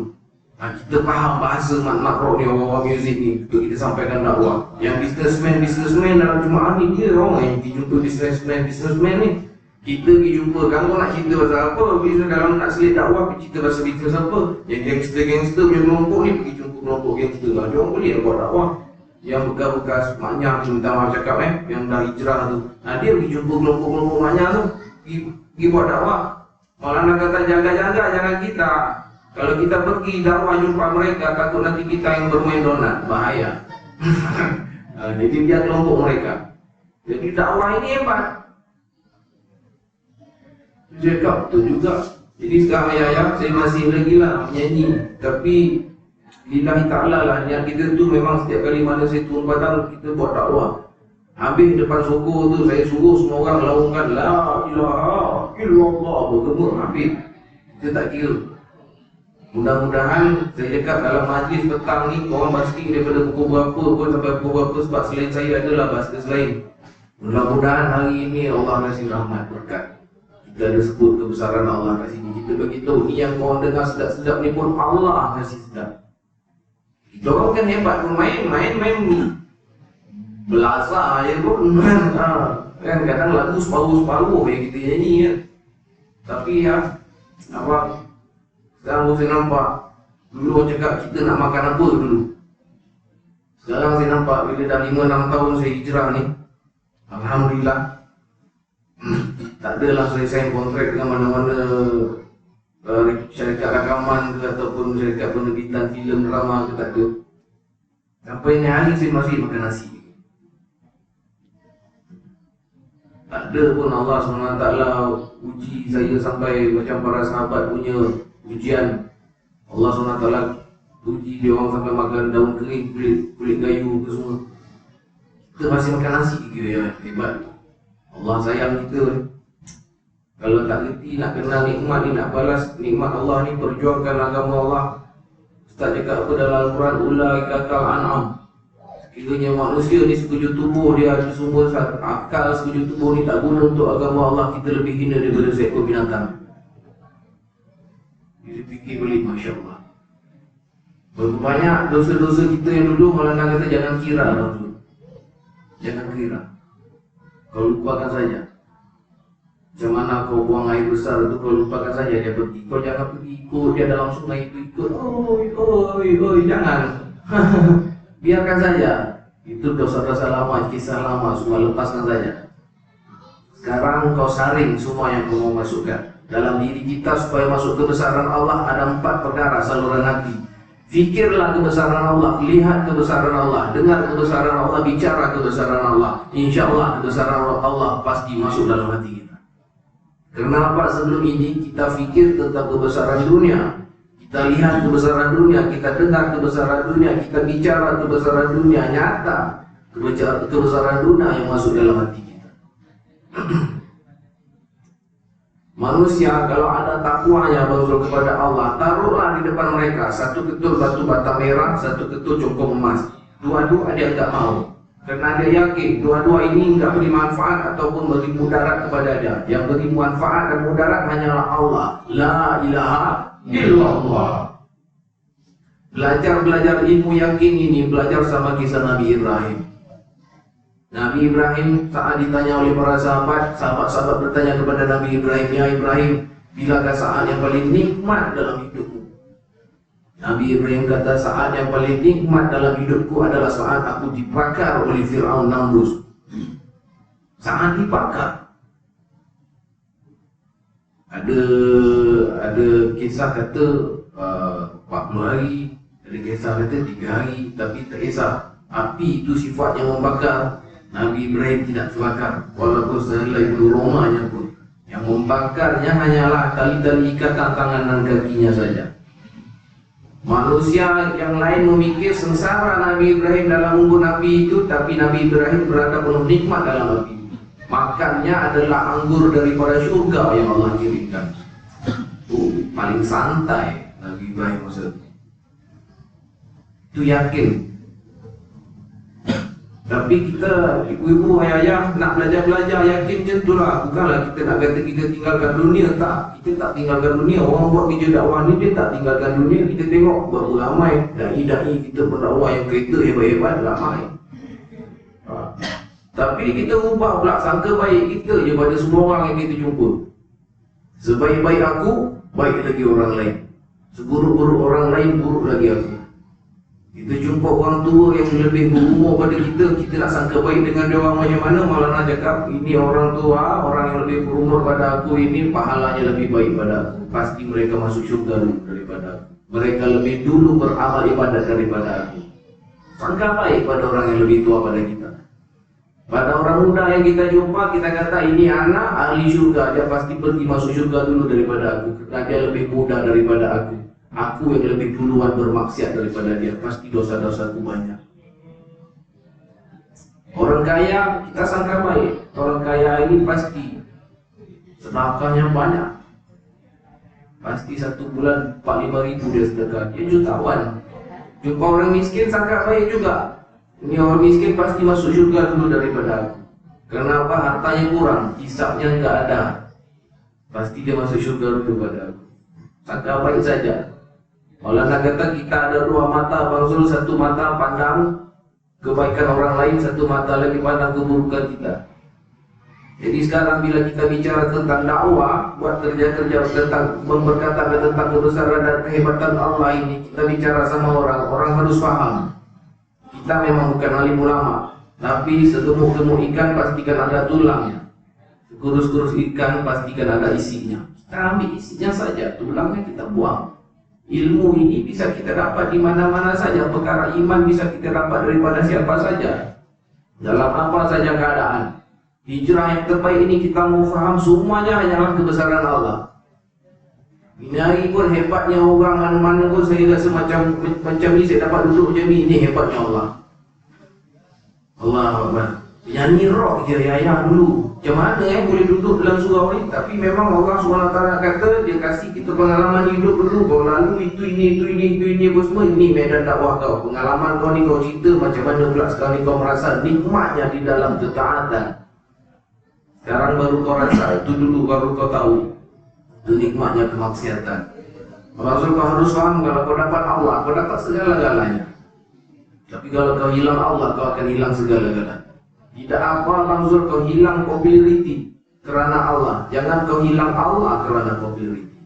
Kita faham bahasa mak rock ni, orang-orang muzik ni, untuk kita sampaikan dakwah. Yang businessman dalam Jumaat ni, dia orang yang pergi jumpa businessman ni. Kita pergi jumpa, kamu nak cerita pasal apa? Bila dalam nak selit dakwah, pergi cerita pasal bisnes apa? Yang gangster punya kelompok ni, pergi jumpa kelompok gangster lah. Dia orang boleh buat dakwah. Yang bekas-bekas maknya, minta maaf cakap yang dah hijrah tu. Dia pergi jumpa kelompok-kelompok maknya tu, pergi buat dakwah. Maulana kata jaga-jaga, jangan kita. Kalau kita pergi dakwah jumpa mereka, takut nanti kita yang bermain donat, bahaya. Jadi dia kelompok mereka. Jadi dakwah ini hebat. Cakap betul juga. Jadi sekarang ya, saya masih lagi lah menyanyi. Tapi lillahi ta'ala lah, niat kita tu memang setiap kali mana saya turun padang, kita buat dakwah. Habis depan suku tu, saya suruh semua orang laungkan la ilaha illallah, bergema habis. Kita tak kira. Mudah-mudahan saya cakap dalam majlis petang ni, korang pasti daripada pukul berapa pun sampai pukul berapa, sebab selain saya adalah bahasa selain. Mudah-mudahan hari ini Allah kasih rahmat berkat. Kita ada sebut kebesaran Allah kat sini. Kita beritahu ni yang korang dengar sedap-sedap ni pun Allah kasih sedap. Kita orang kan hebat pun main ni. Belazar je pun kan kadang lagu separuh-separuh yang kita nyanyi kan. Tapi ya apa, sekarang saya nampak, dulu orang cakap kita nak makan apa dulu. Sekarang saya nampak bila dah 5-6 tahun saya hijrah ni, alhamdulillah, tak adalah saya sign kontrak dengan mana-mana syarikat rakaman ke ataupun syarikat penerbitan filem drama ke, tak ada. Sampai ni hari saya masih makan nasi. Tak ada pun Allah SWT uji saya sampai macam para sahabat punya ujian. Allah SWT uji dia orang sampai makan daun kering, kulit kayu ke semua. Kita masih makan nasi kira ya, hebat. Allah sayang kita. Kalau tak reti nak kenal nikmat ni, nak balas nikmat Allah ni, perjuangkan agama Allah. Ustaz cakap apa dalam Al-Quran, ulaika kal an'am. Kiranya manusia ni sekujur tubuh dia ada sumber akal, sekujur tubuh ni tak guna untuk agama Allah, kita lebih hina daripada seekor binatang. Dia fikir balik, Masya Allah. Berapa banyak dosa-dosa kita yang dulu Maulana kata jangan kira lah tu. Jangan kira. Kau lupakan saja. Macam mana kau buang air besar tu, kau lupakan saja dia pergi. Kau jangan pergi ikut dia dalam sungai itu ikut. Oi, jangan. Biarkan saja. Itu dosa-dosa lama, kisah lama, semua lepaskan saja. Sekarang kau saring semua yang kau mau masukkan dalam diri kita supaya masuk kebesaran Allah. Ada 4 perkara saluran hati. Fikirlah kebesaran Allah, lihat kebesaran Allah, dengar kebesaran Allah, bicara kebesaran Allah. Insya Allah kebesaran Allah pasti masuk dalam hati kita. Kenapa sebelum ini kita fikir tentang kebesaran dunia, kita lihat kebesaran dunia, kita dengar kebesaran dunia, kita bicara kebesaran dunia, nyata kebesaran dunia yang masuk dalam hati kita. Manusia kalau ada takwanya berdoa kepada Allah, taruhlah di depan mereka 1 ketul batu bata merah, 1 ketul congkong emas. Dua-dua dia tak mau, karena dia yakin dua-dua ini tidak beri manfaat ataupun beri mudarat kepada dia. Yang beri manfaat dan mudarat hanyalah Allah. La ilaha illallah. Belajar ilmu yakin ini, belajar sama kisah Nabi Ibrahim. Nabi Ibrahim saat ditanya oleh para sahabat bertanya kepada Nabi Ibrahim, ya Ibrahim, bilakah saat yang paling nikmat dalam hidupmu? Nabi Ibrahim kata, saat yang paling nikmat dalam hidupku adalah saat aku dibakar oleh Fir'aun Namrus. Saat dibakar. Ada kisah kata 40 hari, ada kisah kata 3 hari, tapi tak kisah. Api itu sifatnya membakar. Nabi Ibrahim tidak terbakar, walaupun sehelai bulu romanya pun. Yang membakarnya hanyalah tali-tali ikatan tangan dan kakinya saja. Manusia yang lain memikir sengsara Nabi Ibrahim dalam unggun api itu, tapi Nabi Ibrahim berada penuh nikmat dalam api. Makannya adalah anggur daripada syurga yang Allah kirimkan. Paling santai Nabi Ibrahim maksudnya. Itu yakin. Tapi kita, ibu-ibu, ayah-ayah nak belajar-belajar, yakin je itulah. Bukanlah kita nak kata kita tinggalkan dunia, tak. Kita tak tinggalkan dunia. Orang buat kerja dakwah ni, dia tak tinggalkan dunia. Kita tengok berapa ramai dai-dai kita pendakwah yang kereta hebat-hebat, ramai. Tapi kita ubah pula sangka baik kita je pada semua orang yang kita jumpa. Sebaik-baik aku, baik lagi orang lain. Seburuk-buruk orang lain, buruk lagi aku. Kita jumpa orang tua yang lebih berumur pada kita, kita nak sangka baik dengan dia orang macam mana, malah nak cakap ini orang tua, orang yang lebih berumur pada aku ini pahalanya lebih baik pada aku. Pasti mereka masuk syurga dulu daripada aku. Mereka lebih dulu beramal ibadat daripada aku. Sangka baik pada orang yang lebih tua pada kita. Pada orang muda yang kita jumpa, kita kata ini anak ahli syurga, dia pasti pergi masuk syurga dulu daripada aku, kerana dia lebih muda daripada aku. Aku yang lebih duluan bermaksiat daripada dia, pasti dosa-dosaku banyak. Orang kaya, kita sangka baik. Orang kaya ini pasti sedekahnya banyak. Pasti satu bulan 4-5 ribu dia sedekah. Dia jutawan. Jumpa orang miskin, sangka baik juga. Ini orang miskin pasti masuk syurga dulu daripada aku. Kenapa? Hartanya kurang, hisapnya enggak ada. Pasti dia masuk syurga dulu daripada aku. Sangka baik saja. Allah nak kata kita ada dua mata Bang Zul, satu mata pandang kebaikan orang lain, satu mata lagi pandang keburukan kita. Jadi sekarang bila kita bicara tentang dakwah, buat kerja-kerja tentang memberkatakan tentang kebesaran dan kehebatan Allah ini, kita bicara sama orang, orang harus faham. Kita memang bukan alim ulama, tapi segemuk-gemuk ikan pastikan ada tulangnya. Sekurus-kurus ikan pastikan ada isinya. Kita ambil isinya saja, tulangnya kita buang. Ilmu ini bisa kita dapat di mana-mana saja. Perkara iman bisa kita dapat daripada siapa saja, dalam apa saja keadaan. Hijrah yang terbaik ini kita mau faham semuanya hanyalah kebesaran Allah. Ini hari pun hebatnya orang mana pun saya rasa macam ni saya dapat duduk macam ni. Ini hebatnya Allah. Allah Akbar. Nyanyi rock je ayah dulu. Macam mana boleh duduk dalam surau ni? Tapi memang Allah SWT kata dia kasih kita pengalaman hidup dulu. Kau lalu itu ini apa semua. Ini medan dakwah kau. Pengalaman kau ni kau cerita macam mana pula sekarang ni kau merasa nikmatnya di dalam ketaatan. Sekarang baru kau rasa, itu dulu baru kau tahu itu nikmatnya kemaksiatan. Maksud kau harus faham, kalau kau dapat Allah, kau dapat segala-galanya. Tapi kalau kau hilang Allah, kau akan hilang segala-galanya. Tidak apa maksud kau hilang populariti kerana Allah. Jangan kau hilang Allah kerana populariti.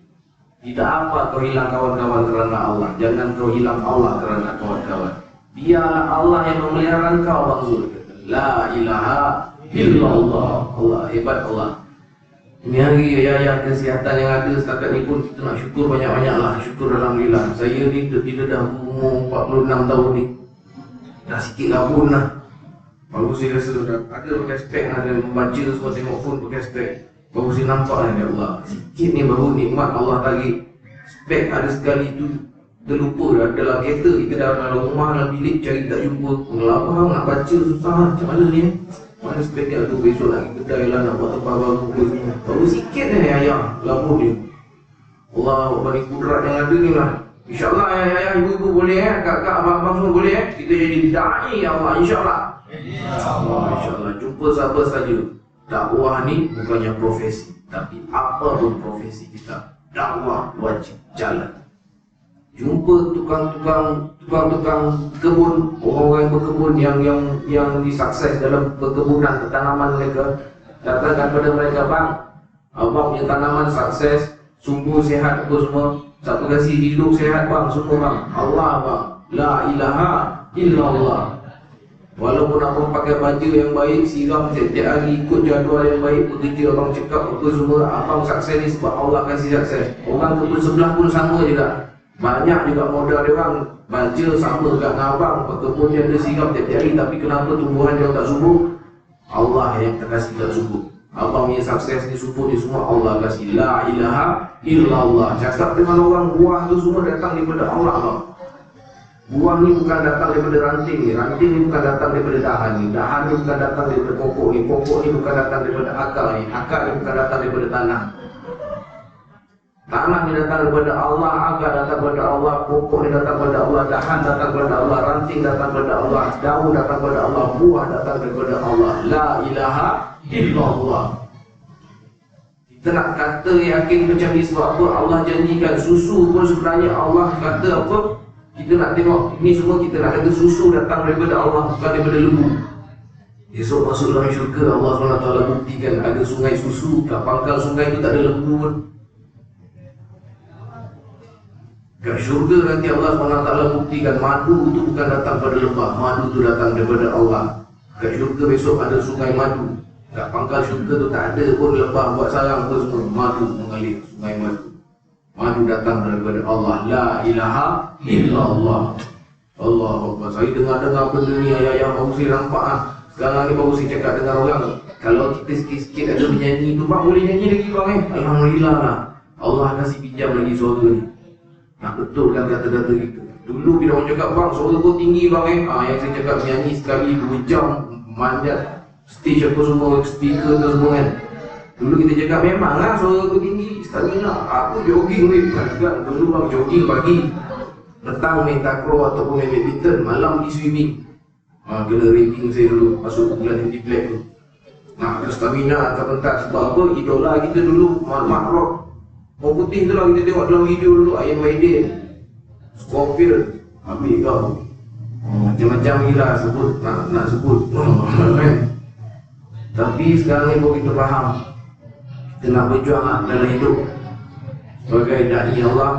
Tidak apa kau hilang kawan-kawan kerana Allah. Jangan kau hilang Allah kerana kawan-kawan. Biarlah Allah yang memelihara engkau maksud. La ilaha illallah. Allah, hebat Allah. Ini hari ayah kesihatan yang ada setakat ni pun kita nak syukur banyak-banyaklah. Syukur alhamdulillah. Saya ni tidak dah umur 46 tahun ni. Dah sikit gabun lah. Baru saya rasa dah ada pakai spek, ada membaca semua, tengok pun pakai spek. Baru saya nampak lah, ya Allah, sikit ni baru nikmat Allah lagi. Spek ada sekali tu terlupa dah. Dalam kereta kita dah dalam rumah, dalam bilik cari tak jumpa. Ngelabang nak baca susah, macam mana ni? Mana speknya tu, besok nak pergi kedai lah, nak buat tempat baru. Baru sikit ni ayah labu dia. Allah bagi kudrat yang ada ni lah. InsyaAllah ayah, ibu-ibu boleh kakak, abang-abang semua boleh kita jadi da'i Allah, insyaAllah. InsyaAllah. Jumpa siapa saja. Dakwah ni bukannya profesi, tapi apa pun profesi kita, dakwah wajib jalan. Jumpa tukang-tukang kebun, orang-orang yang berkebun yang disukses dalam perkebunan tanaman mereka, katakan pada mereka, bang, abang punya tanaman sukses, sumber sihat apa semua, siapa kasih hidup sihat bang, semua bang, Allah bang, la ilaha illallah. Walaupun abang pakai baju yang baik, siram setiap hari, ikut jadual yang baik, bekerja abang cakap apa semua, abang sukses ni sebab Allah kasih sukses. Orang kebun sebelah pun sama juga. Banyak juga modal dia orang baca sama kat dengan abang, kebun dia ada siram setiap hari, tapi kenapa tumbuhan dia tak subur? Allah yang terkasih tak subur. Abang punya sukses ni subur ni semua Allah kasih. La ilaha illallah. Cakap dengan orang, buah tu semua datang daripada Allah bang. Buah ni bukan datang daripada ranting ni. Ranting ni bukan datang daripada dahan ni. Dahan ni bukan datang daripada pokok ni. Pokok ni bukan datang daripada akar ni. Akar ni bukan datang daripada tanah. Tanah ni datang daripada Allah. Akar datang daripada Allah. Pokok ni datang daripada Allah. Dahan datang daripada Allah. Ranting datang daripada Allah. Daun datang daripada Allah. Buah datang daripada Allah. La ilaha illallah. Kita nak kata yakin macam ni sebab apa? Allah janjikan susu pun sebenarnya Allah kata apa? Kita nak tengok, ini semua kita nak kata susu datang daripada Allah, bukan daripada lembu. Esok masuk dalam syurga, Allah SWT buktikan ada sungai susu, kat pangkal sungai itu tak ada lembu pun. Kat syurga nanti Allah SWT buktikan madu itu bukan datang pada lebah, madu itu datang daripada Allah. Kat syurga besok ada sungai madu. Kat pangkal syurga tu tak ada pun lebah buat sarang apa semua, madu mengalir, sungai madu. Madu datang daripada Allah. La ilaha illallah. Allah Akbar. Saya dengar-dengar benda ni, ayah-ayah baru saya nampak lah. Sekarang ni baru saya cakap dengan orang, kalau kita sikit-sikit ada menyanyi tu, bang boleh nyanyi lagi bang Alhamdulillah lah, Allah kasih pinjam lagi suara ni. Nak betulkan kata-kata kita. Dulu bila orang cakap bang suara kau tinggi bang yang saya cakap menyanyi sekali 2 jam, manjat stage apa semua, speaker tu semua kan. Dulu kita cakap memang lah suara kau tinggi, stamina. Aku jogging weh, kan dulu bang jogging pagi, petang main takraw ataupun main badminton, malam pergi swimming. Kena ranking saya dulu masuk bulan yang di black tu. Nak ada stamina atau tak, sebab apa, idola kita dulu Mak Rock, orang putih tu lah kita tengok dalam video dulu, Iron Maiden, Scorpion, ambil kau macam-macam ni lah sebut, nak sebut kan. Tapi sekarang ni baru kita faham, kita nak berjuang dalam hidup sebagai dai Allah.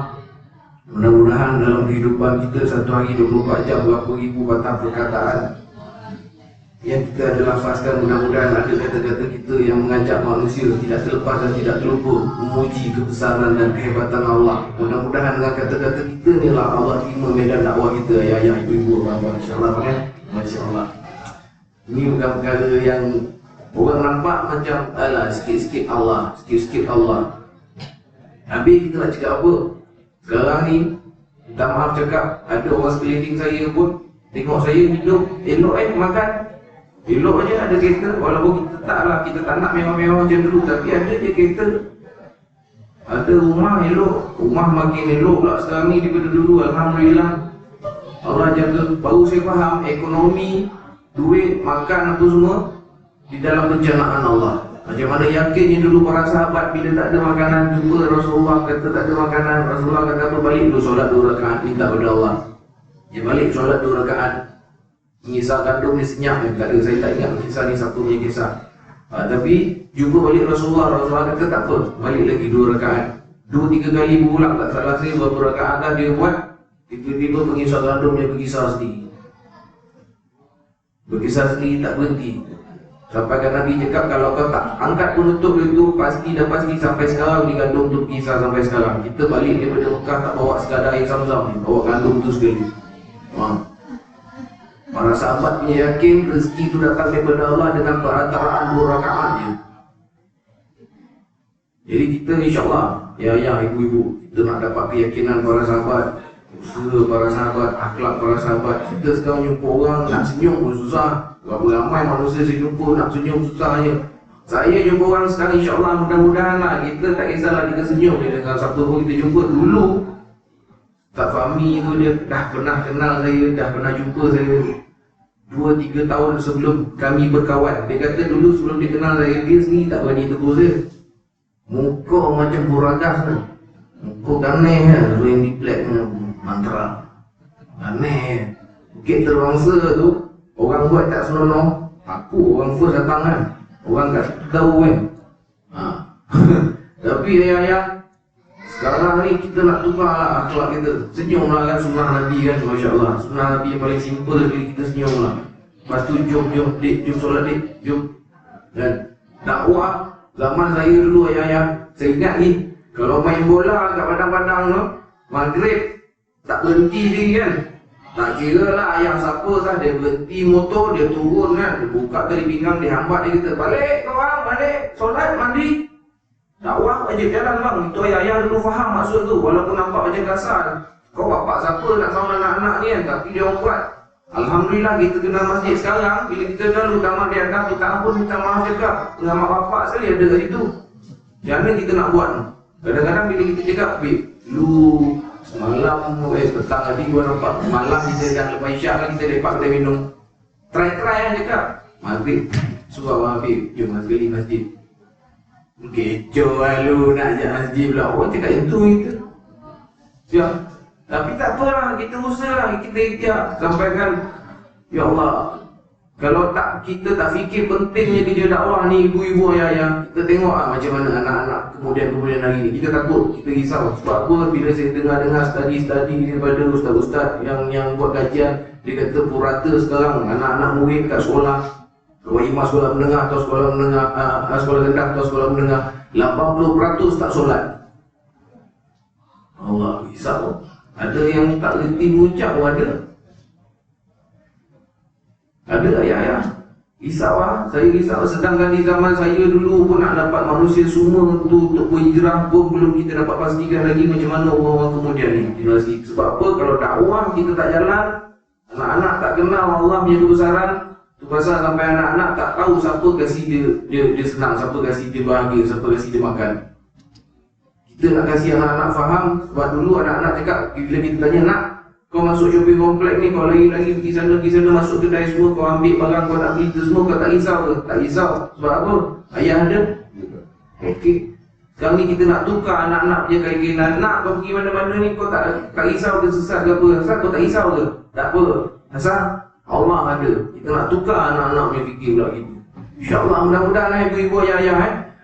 Mudah-mudahan dalam kehidupan kita satu hari 24 jam berapa ribu batang perkataan yang kita ada lafazkan, mudah-mudahan ada kata-kata kita yang mengajak manusia tidak terlepas dan tidak terlupa memuji kebesaran dan kehebatan Allah. Mudah-mudahan dengan kata-kata kita ni lah Allah terima medan dakwah kita, ayah-ayah, ibu-ibu, abang-abang, insyaAllah kan? Masya-Allah. Ini bukan perkara yang orang nampak macam alah sikit-sikit Allah, sikit-sikit Allah. Habis kita nak cakap apa? Sekarang ni, minta maaf cakap, ada orang sekeliling saya pun tengok saya hidup elok makan elok je, ada kereta, walaupun kita tak nak mewah-mewah macam dulu, tapi ada je kereta, ada rumah elok, rumah makin elok lah sekarang ni daripada dulu. Alhamdulillah, Allah jaga. Baru saya faham ekonomi, duit, makan apa semua di dalam perencanaan Allah. Macam mana yakinnya dulu para sahabat bila tak ada makanan, jumpa Rasulullah kata tak ada makanan, Rasulullah kata apa, balik dulu solat 2 rakaat minta pada Allah. Dia balik solat 2 rakaat, mengisah kandung ni senyap kan, tak ada, saya tak ingat kisah ni satu punya kisah. Tapi jumpa balik Rasulullah kata tak apa, balik lagi 2 rakaat. 2-3 kali berulang, tak salah saya berapa rakaat dah dia buat, tiba-tiba pengisah kandung dia berkisah sendiri. Berkisah sendiri tak berhenti. Sampai kan Nabi cakap kalau kau tak angkat penutup itu pasti dan pasti sampai sekarang di kandung tu kisah sampai sekarang. Kita balik daripada Mekah tak bawa sekadar air Zam-Zam, bawa kandung tu sekali. Para sahabat punya yakin rezeki itu datang daripada Allah dengan perantaraan 2 rakaat je. Jadi kita insyaAllah, ya ibu-ibu, kita nak dapat keyakinan para sahabat, usaha para sahabat, akhlak para sahabat. Kita sekarang jumpa orang nak senyum pun susah. Berapa ramai manusia saya jumpa nak senyum susahnya. Saya jumpa orang sekarang insyaAllah, mudah-mudahan lah, kita tak kisahlah kita senyum dia dengan siapa pun kita jumpa. Dulu Ustaz Fahmi tu dia dah pernah kenal saya, dah pernah jumpa saya 2-3 tahun sebelum kami berkawan. Dia kata dulu sebelum dia kenal saya, dia sendiri tak berani tegur saya. Muka macam buragas ni, muka aneh kan, yang di plek mantra aneh. Bukit Terbangsa tu orang buat tak senonoh, aku orang first datang kan, orang tak tahu kan. Tapi ayah-ayah, sekarang ni kita nak tukar lah akhlak kita. Senyum lah kan, sunnah Nabi kan, Masya Allah. Sunnah Nabi yang paling simple sekali, kita senyum lah. Lepas tu jom solat dik, jom. Dan dakwah zaman saya dulu ayah-ayah, saya ingat ni, kalau main bola kat padang-padang tu, maghrib tak berhenti dia kan. Tak kira lah ayah siapa sah, dia berhenti motor, dia turun kan, dia buka tali pinggang, dia hambat, dia kata balik korang, balik, solat, mandi. Dakwah wajib jalan bang. Itu ayah-ayah dulu faham maksud tu, walaupun nampak macam kasar. Kau bapak siapa nak sama anak-anak ni kan, tapi dia orang buat. Alhamdulillah kita kenal masjid sekarang, bila kita lalu kamar di atas, kita pun minta maaf cakap dengan mak bapak sekali ada kat situ. Jangan kita nak buat. Kadang-kadang bila kita cakap, lu semalam, petang tadi gua nampak, malam kita dah lepas isyak kan, kita lepak kita minum. Try kan cakap, maghrib, suruh abang Habib, jom sekali masjid. Kecoh lu nak ajak masjid pula, orang cakap yang tu kita. Siap. Tapi tak apalah, kita usaha lah, kita ikhtiar. Sampaikan, ya Allah, Kalau tak kita tak fikir pentingnya kerja dakwah ni, ibu-ibu ayah, kita tengok macam mana anak-anak kemudian hari ni. Kita takut, kita risau. Sebab apa? Bila saya dengar study daripada ustaz-ustaz yang buat kajian, dia kata purata sekarang anak-anak murid kat sekolah, Wahimah sekolah menengah atau sekolah menengah, sekolah rendah atau sekolah menengah, 80% tak solat. Allah, risau. Ada yang tak reti mengucap pun ada. Ada ayah-ayah risau saya risau. Sedangkan di zaman saya dulu pun nak dapat manusia semua untuk berhijrah pun belum kita dapat pastikan lagi macam mana orang-orang kemudian ni generasi. Sebab apa? Kalau dakwah kita tak jalan, anak-anak tak kenal Allah punya kebesaran, tu pasal sampai anak-anak tak tahu siapa kasih dia senang, siapa kasih dia bahagia, siapa kasih dia makan. Kita nak kasih anak-anak faham. Sebab dulu anak-anak cakap, bila kita tanya, nak kau masuk shopping komplek ni, kau lagi pergi sana, masuk kedai semua, kau ambil barang kau nak beli tu semua, kau tak risau ke? Tak risau. Sebab apa? Ayah ada. Okey. Sekarang ni kita nak tukar anak-anak punya keinginan. Nak kau pergi mana-mana ni, kau tak risau ke sesat ke apa? Asal kau tak risau ke? Tak apa. Asal Allah ada. Kita nak tukar anak-anak punya fikir pula gitu. InsyaAllah mudah-mudahan ibu-ibu ayah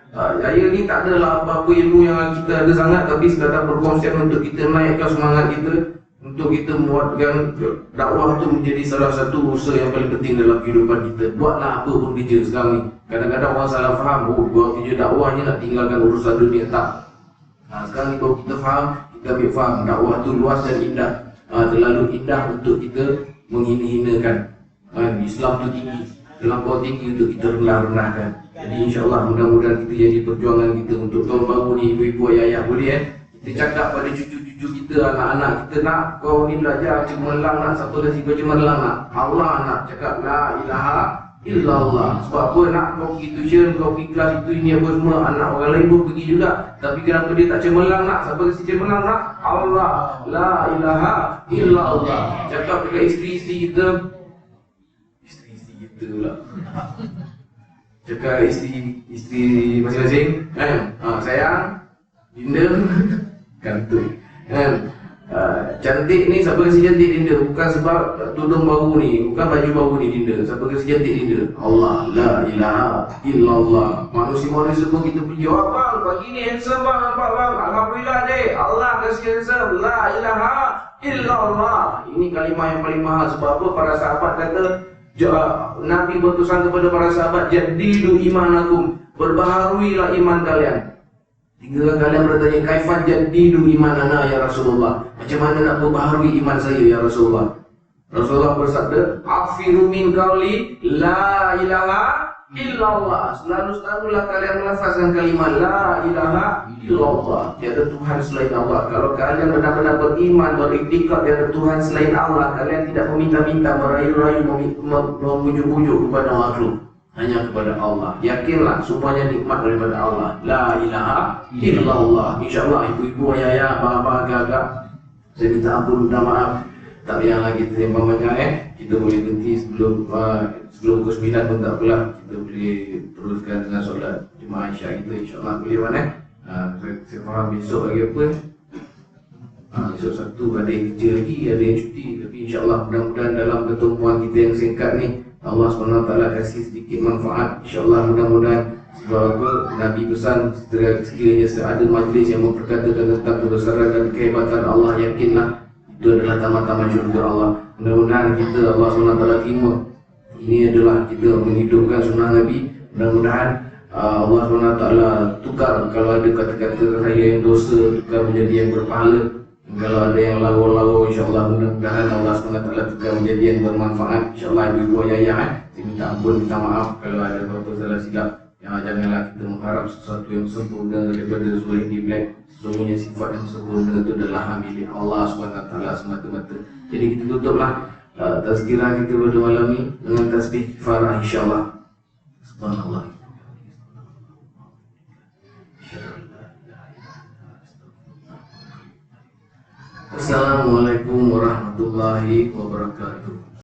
saya ni tak adalah apa-apa ilmu yang kita ada sangat, tapi sekadar berkongsian untuk kita naikkan semangat kita, untuk kita membuatkan dakwah itu menjadi salah satu usaha yang paling penting dalam kehidupan kita. Buatlah apa pun kerja sekarang ni. Kadang-kadang orang salah faham, buat kerja dakwahnya nak tinggalkan urusan dunia. Tak. Sekarang ni kalau kita faham, kita ambil faham dakwah itu luas dan indah. Terlalu indah untuk kita menghina-hinakan. Islam itu tinggi, terlampau tinggi untuk kita rendah-rendahkan. Jadi insyaAllah mudah-mudahan kita jadi perjuangan kita untuk tahun baru ni, ibu-ibu ayah boleh kita cakap pada cucu-cucu kita, anak-anak kita, nak kau ni belajar cemerlang, nak siapa kasi kau cemerlang, nak Allah nak cakap la ilaha illallah. Sebab apa? Nak kau pergi tuition, kau pergi kelas itu ini apa semua, anak orang lain pun pergi juga, tapi kenapa dia tak cemerlang? Nak siapa kasi cemerlang? Nak Allah, la ilaha illallah. Cakap dekat isteri-isteri kita pula cakap isteri masing-masing, sayang, dinda, kantoi, cantik ni, siapa kasi cantik dinda? Bukan sebab tudung baru ni, bukan baju baru ni dinda. Siapa kasi cantik dinda? Allah, la ilaha illallah. Manusia-manusia semua kita puji, oh bang, pagi ni handsome bang, nampak bang, alhamdulillah deh, Allah kasi handsome, la ilaha illallah. Ini kalimah yang paling mahal. Sebab apa? Para sahabat kata, Nabi berpesan kepada para sahabat, jadidu imanakum, berbaharuilah iman kalian. Tiga kalian bertanya, kaifan jadidu imanana ya Rasulullah, macam mana nak berbaharui iman saya ya Rasulullah? Rasulullah bersabda, afiru min qauli la ilaha illallah. Selalu-selalulah kalian melafazkan kalimat la ilaha illallah, tiada Tuhan selain Allah. Kalau kalian benar-benar beriman, beriktikad tiada Tuhan selain Allah, kalian tidak meminta-minta, merayu-rayu, memujuk-mujuk kepada makhluk, hanya kepada Allah. Yakinlah semuanya nikmat daripada Allah. La ilaha illallah. InsyaAllah ibu-ibu, ayah-ayah, abang-abang, agak-agak, saya minta ampun, minta maaf. Tak payah lagi terima banyak kita boleh berhenti sebelum pukul 9 pun tak apalah. Kita boleh teruskan dengan solat jemaah Isyak kita, insyaAllah boleh mana. Saya faham besok lagi apa, besok Sabtu ada yang kerja lagi, ada yang cuti. Tapi insyaAllah mudah-mudahan dalam pertemuan kita yang singkat ni, Allah SWT kasih sedikit manfaat. InsyaAllah mudah-mudahan. Sebab apa? Nabi pesan, sekiranya ada majlis yang memperkatakan tentang kebesaran dan kehebatan Allah, yakinlah itu adalah tamat-tamat syurga Allah. Mudah-mudahan kita Allah SWT terima. Ini adalah kita menghidupkan sunnah Nabi. Mudah-mudahan Allah SWT tukar, kalau ada kata-kata saya yang dosa, tukar menjadi yang berpahala. Kalau ada yang lawa-lawa, insyaAllah mudah-mudahan Allah SWT tukar menjadi yang bermanfaat. InsyaAllah ibu-ibu ayah, saya minta ampun, minta maaf kalau ada apa-apa salah silap. Janganlah kita mengharap sesuatu yang sempurna daripada Zulhijjah Black. Sesungguhnya sifat yang sempurna itu adalah milik Allah SWT semata-mata. Jadi kita tutuplah tazkirah kita pada malam ini dengan tasbih kifarah, insyaAllah. Subhanallah. Assalamualaikum warahmatullahi wabarakatuh.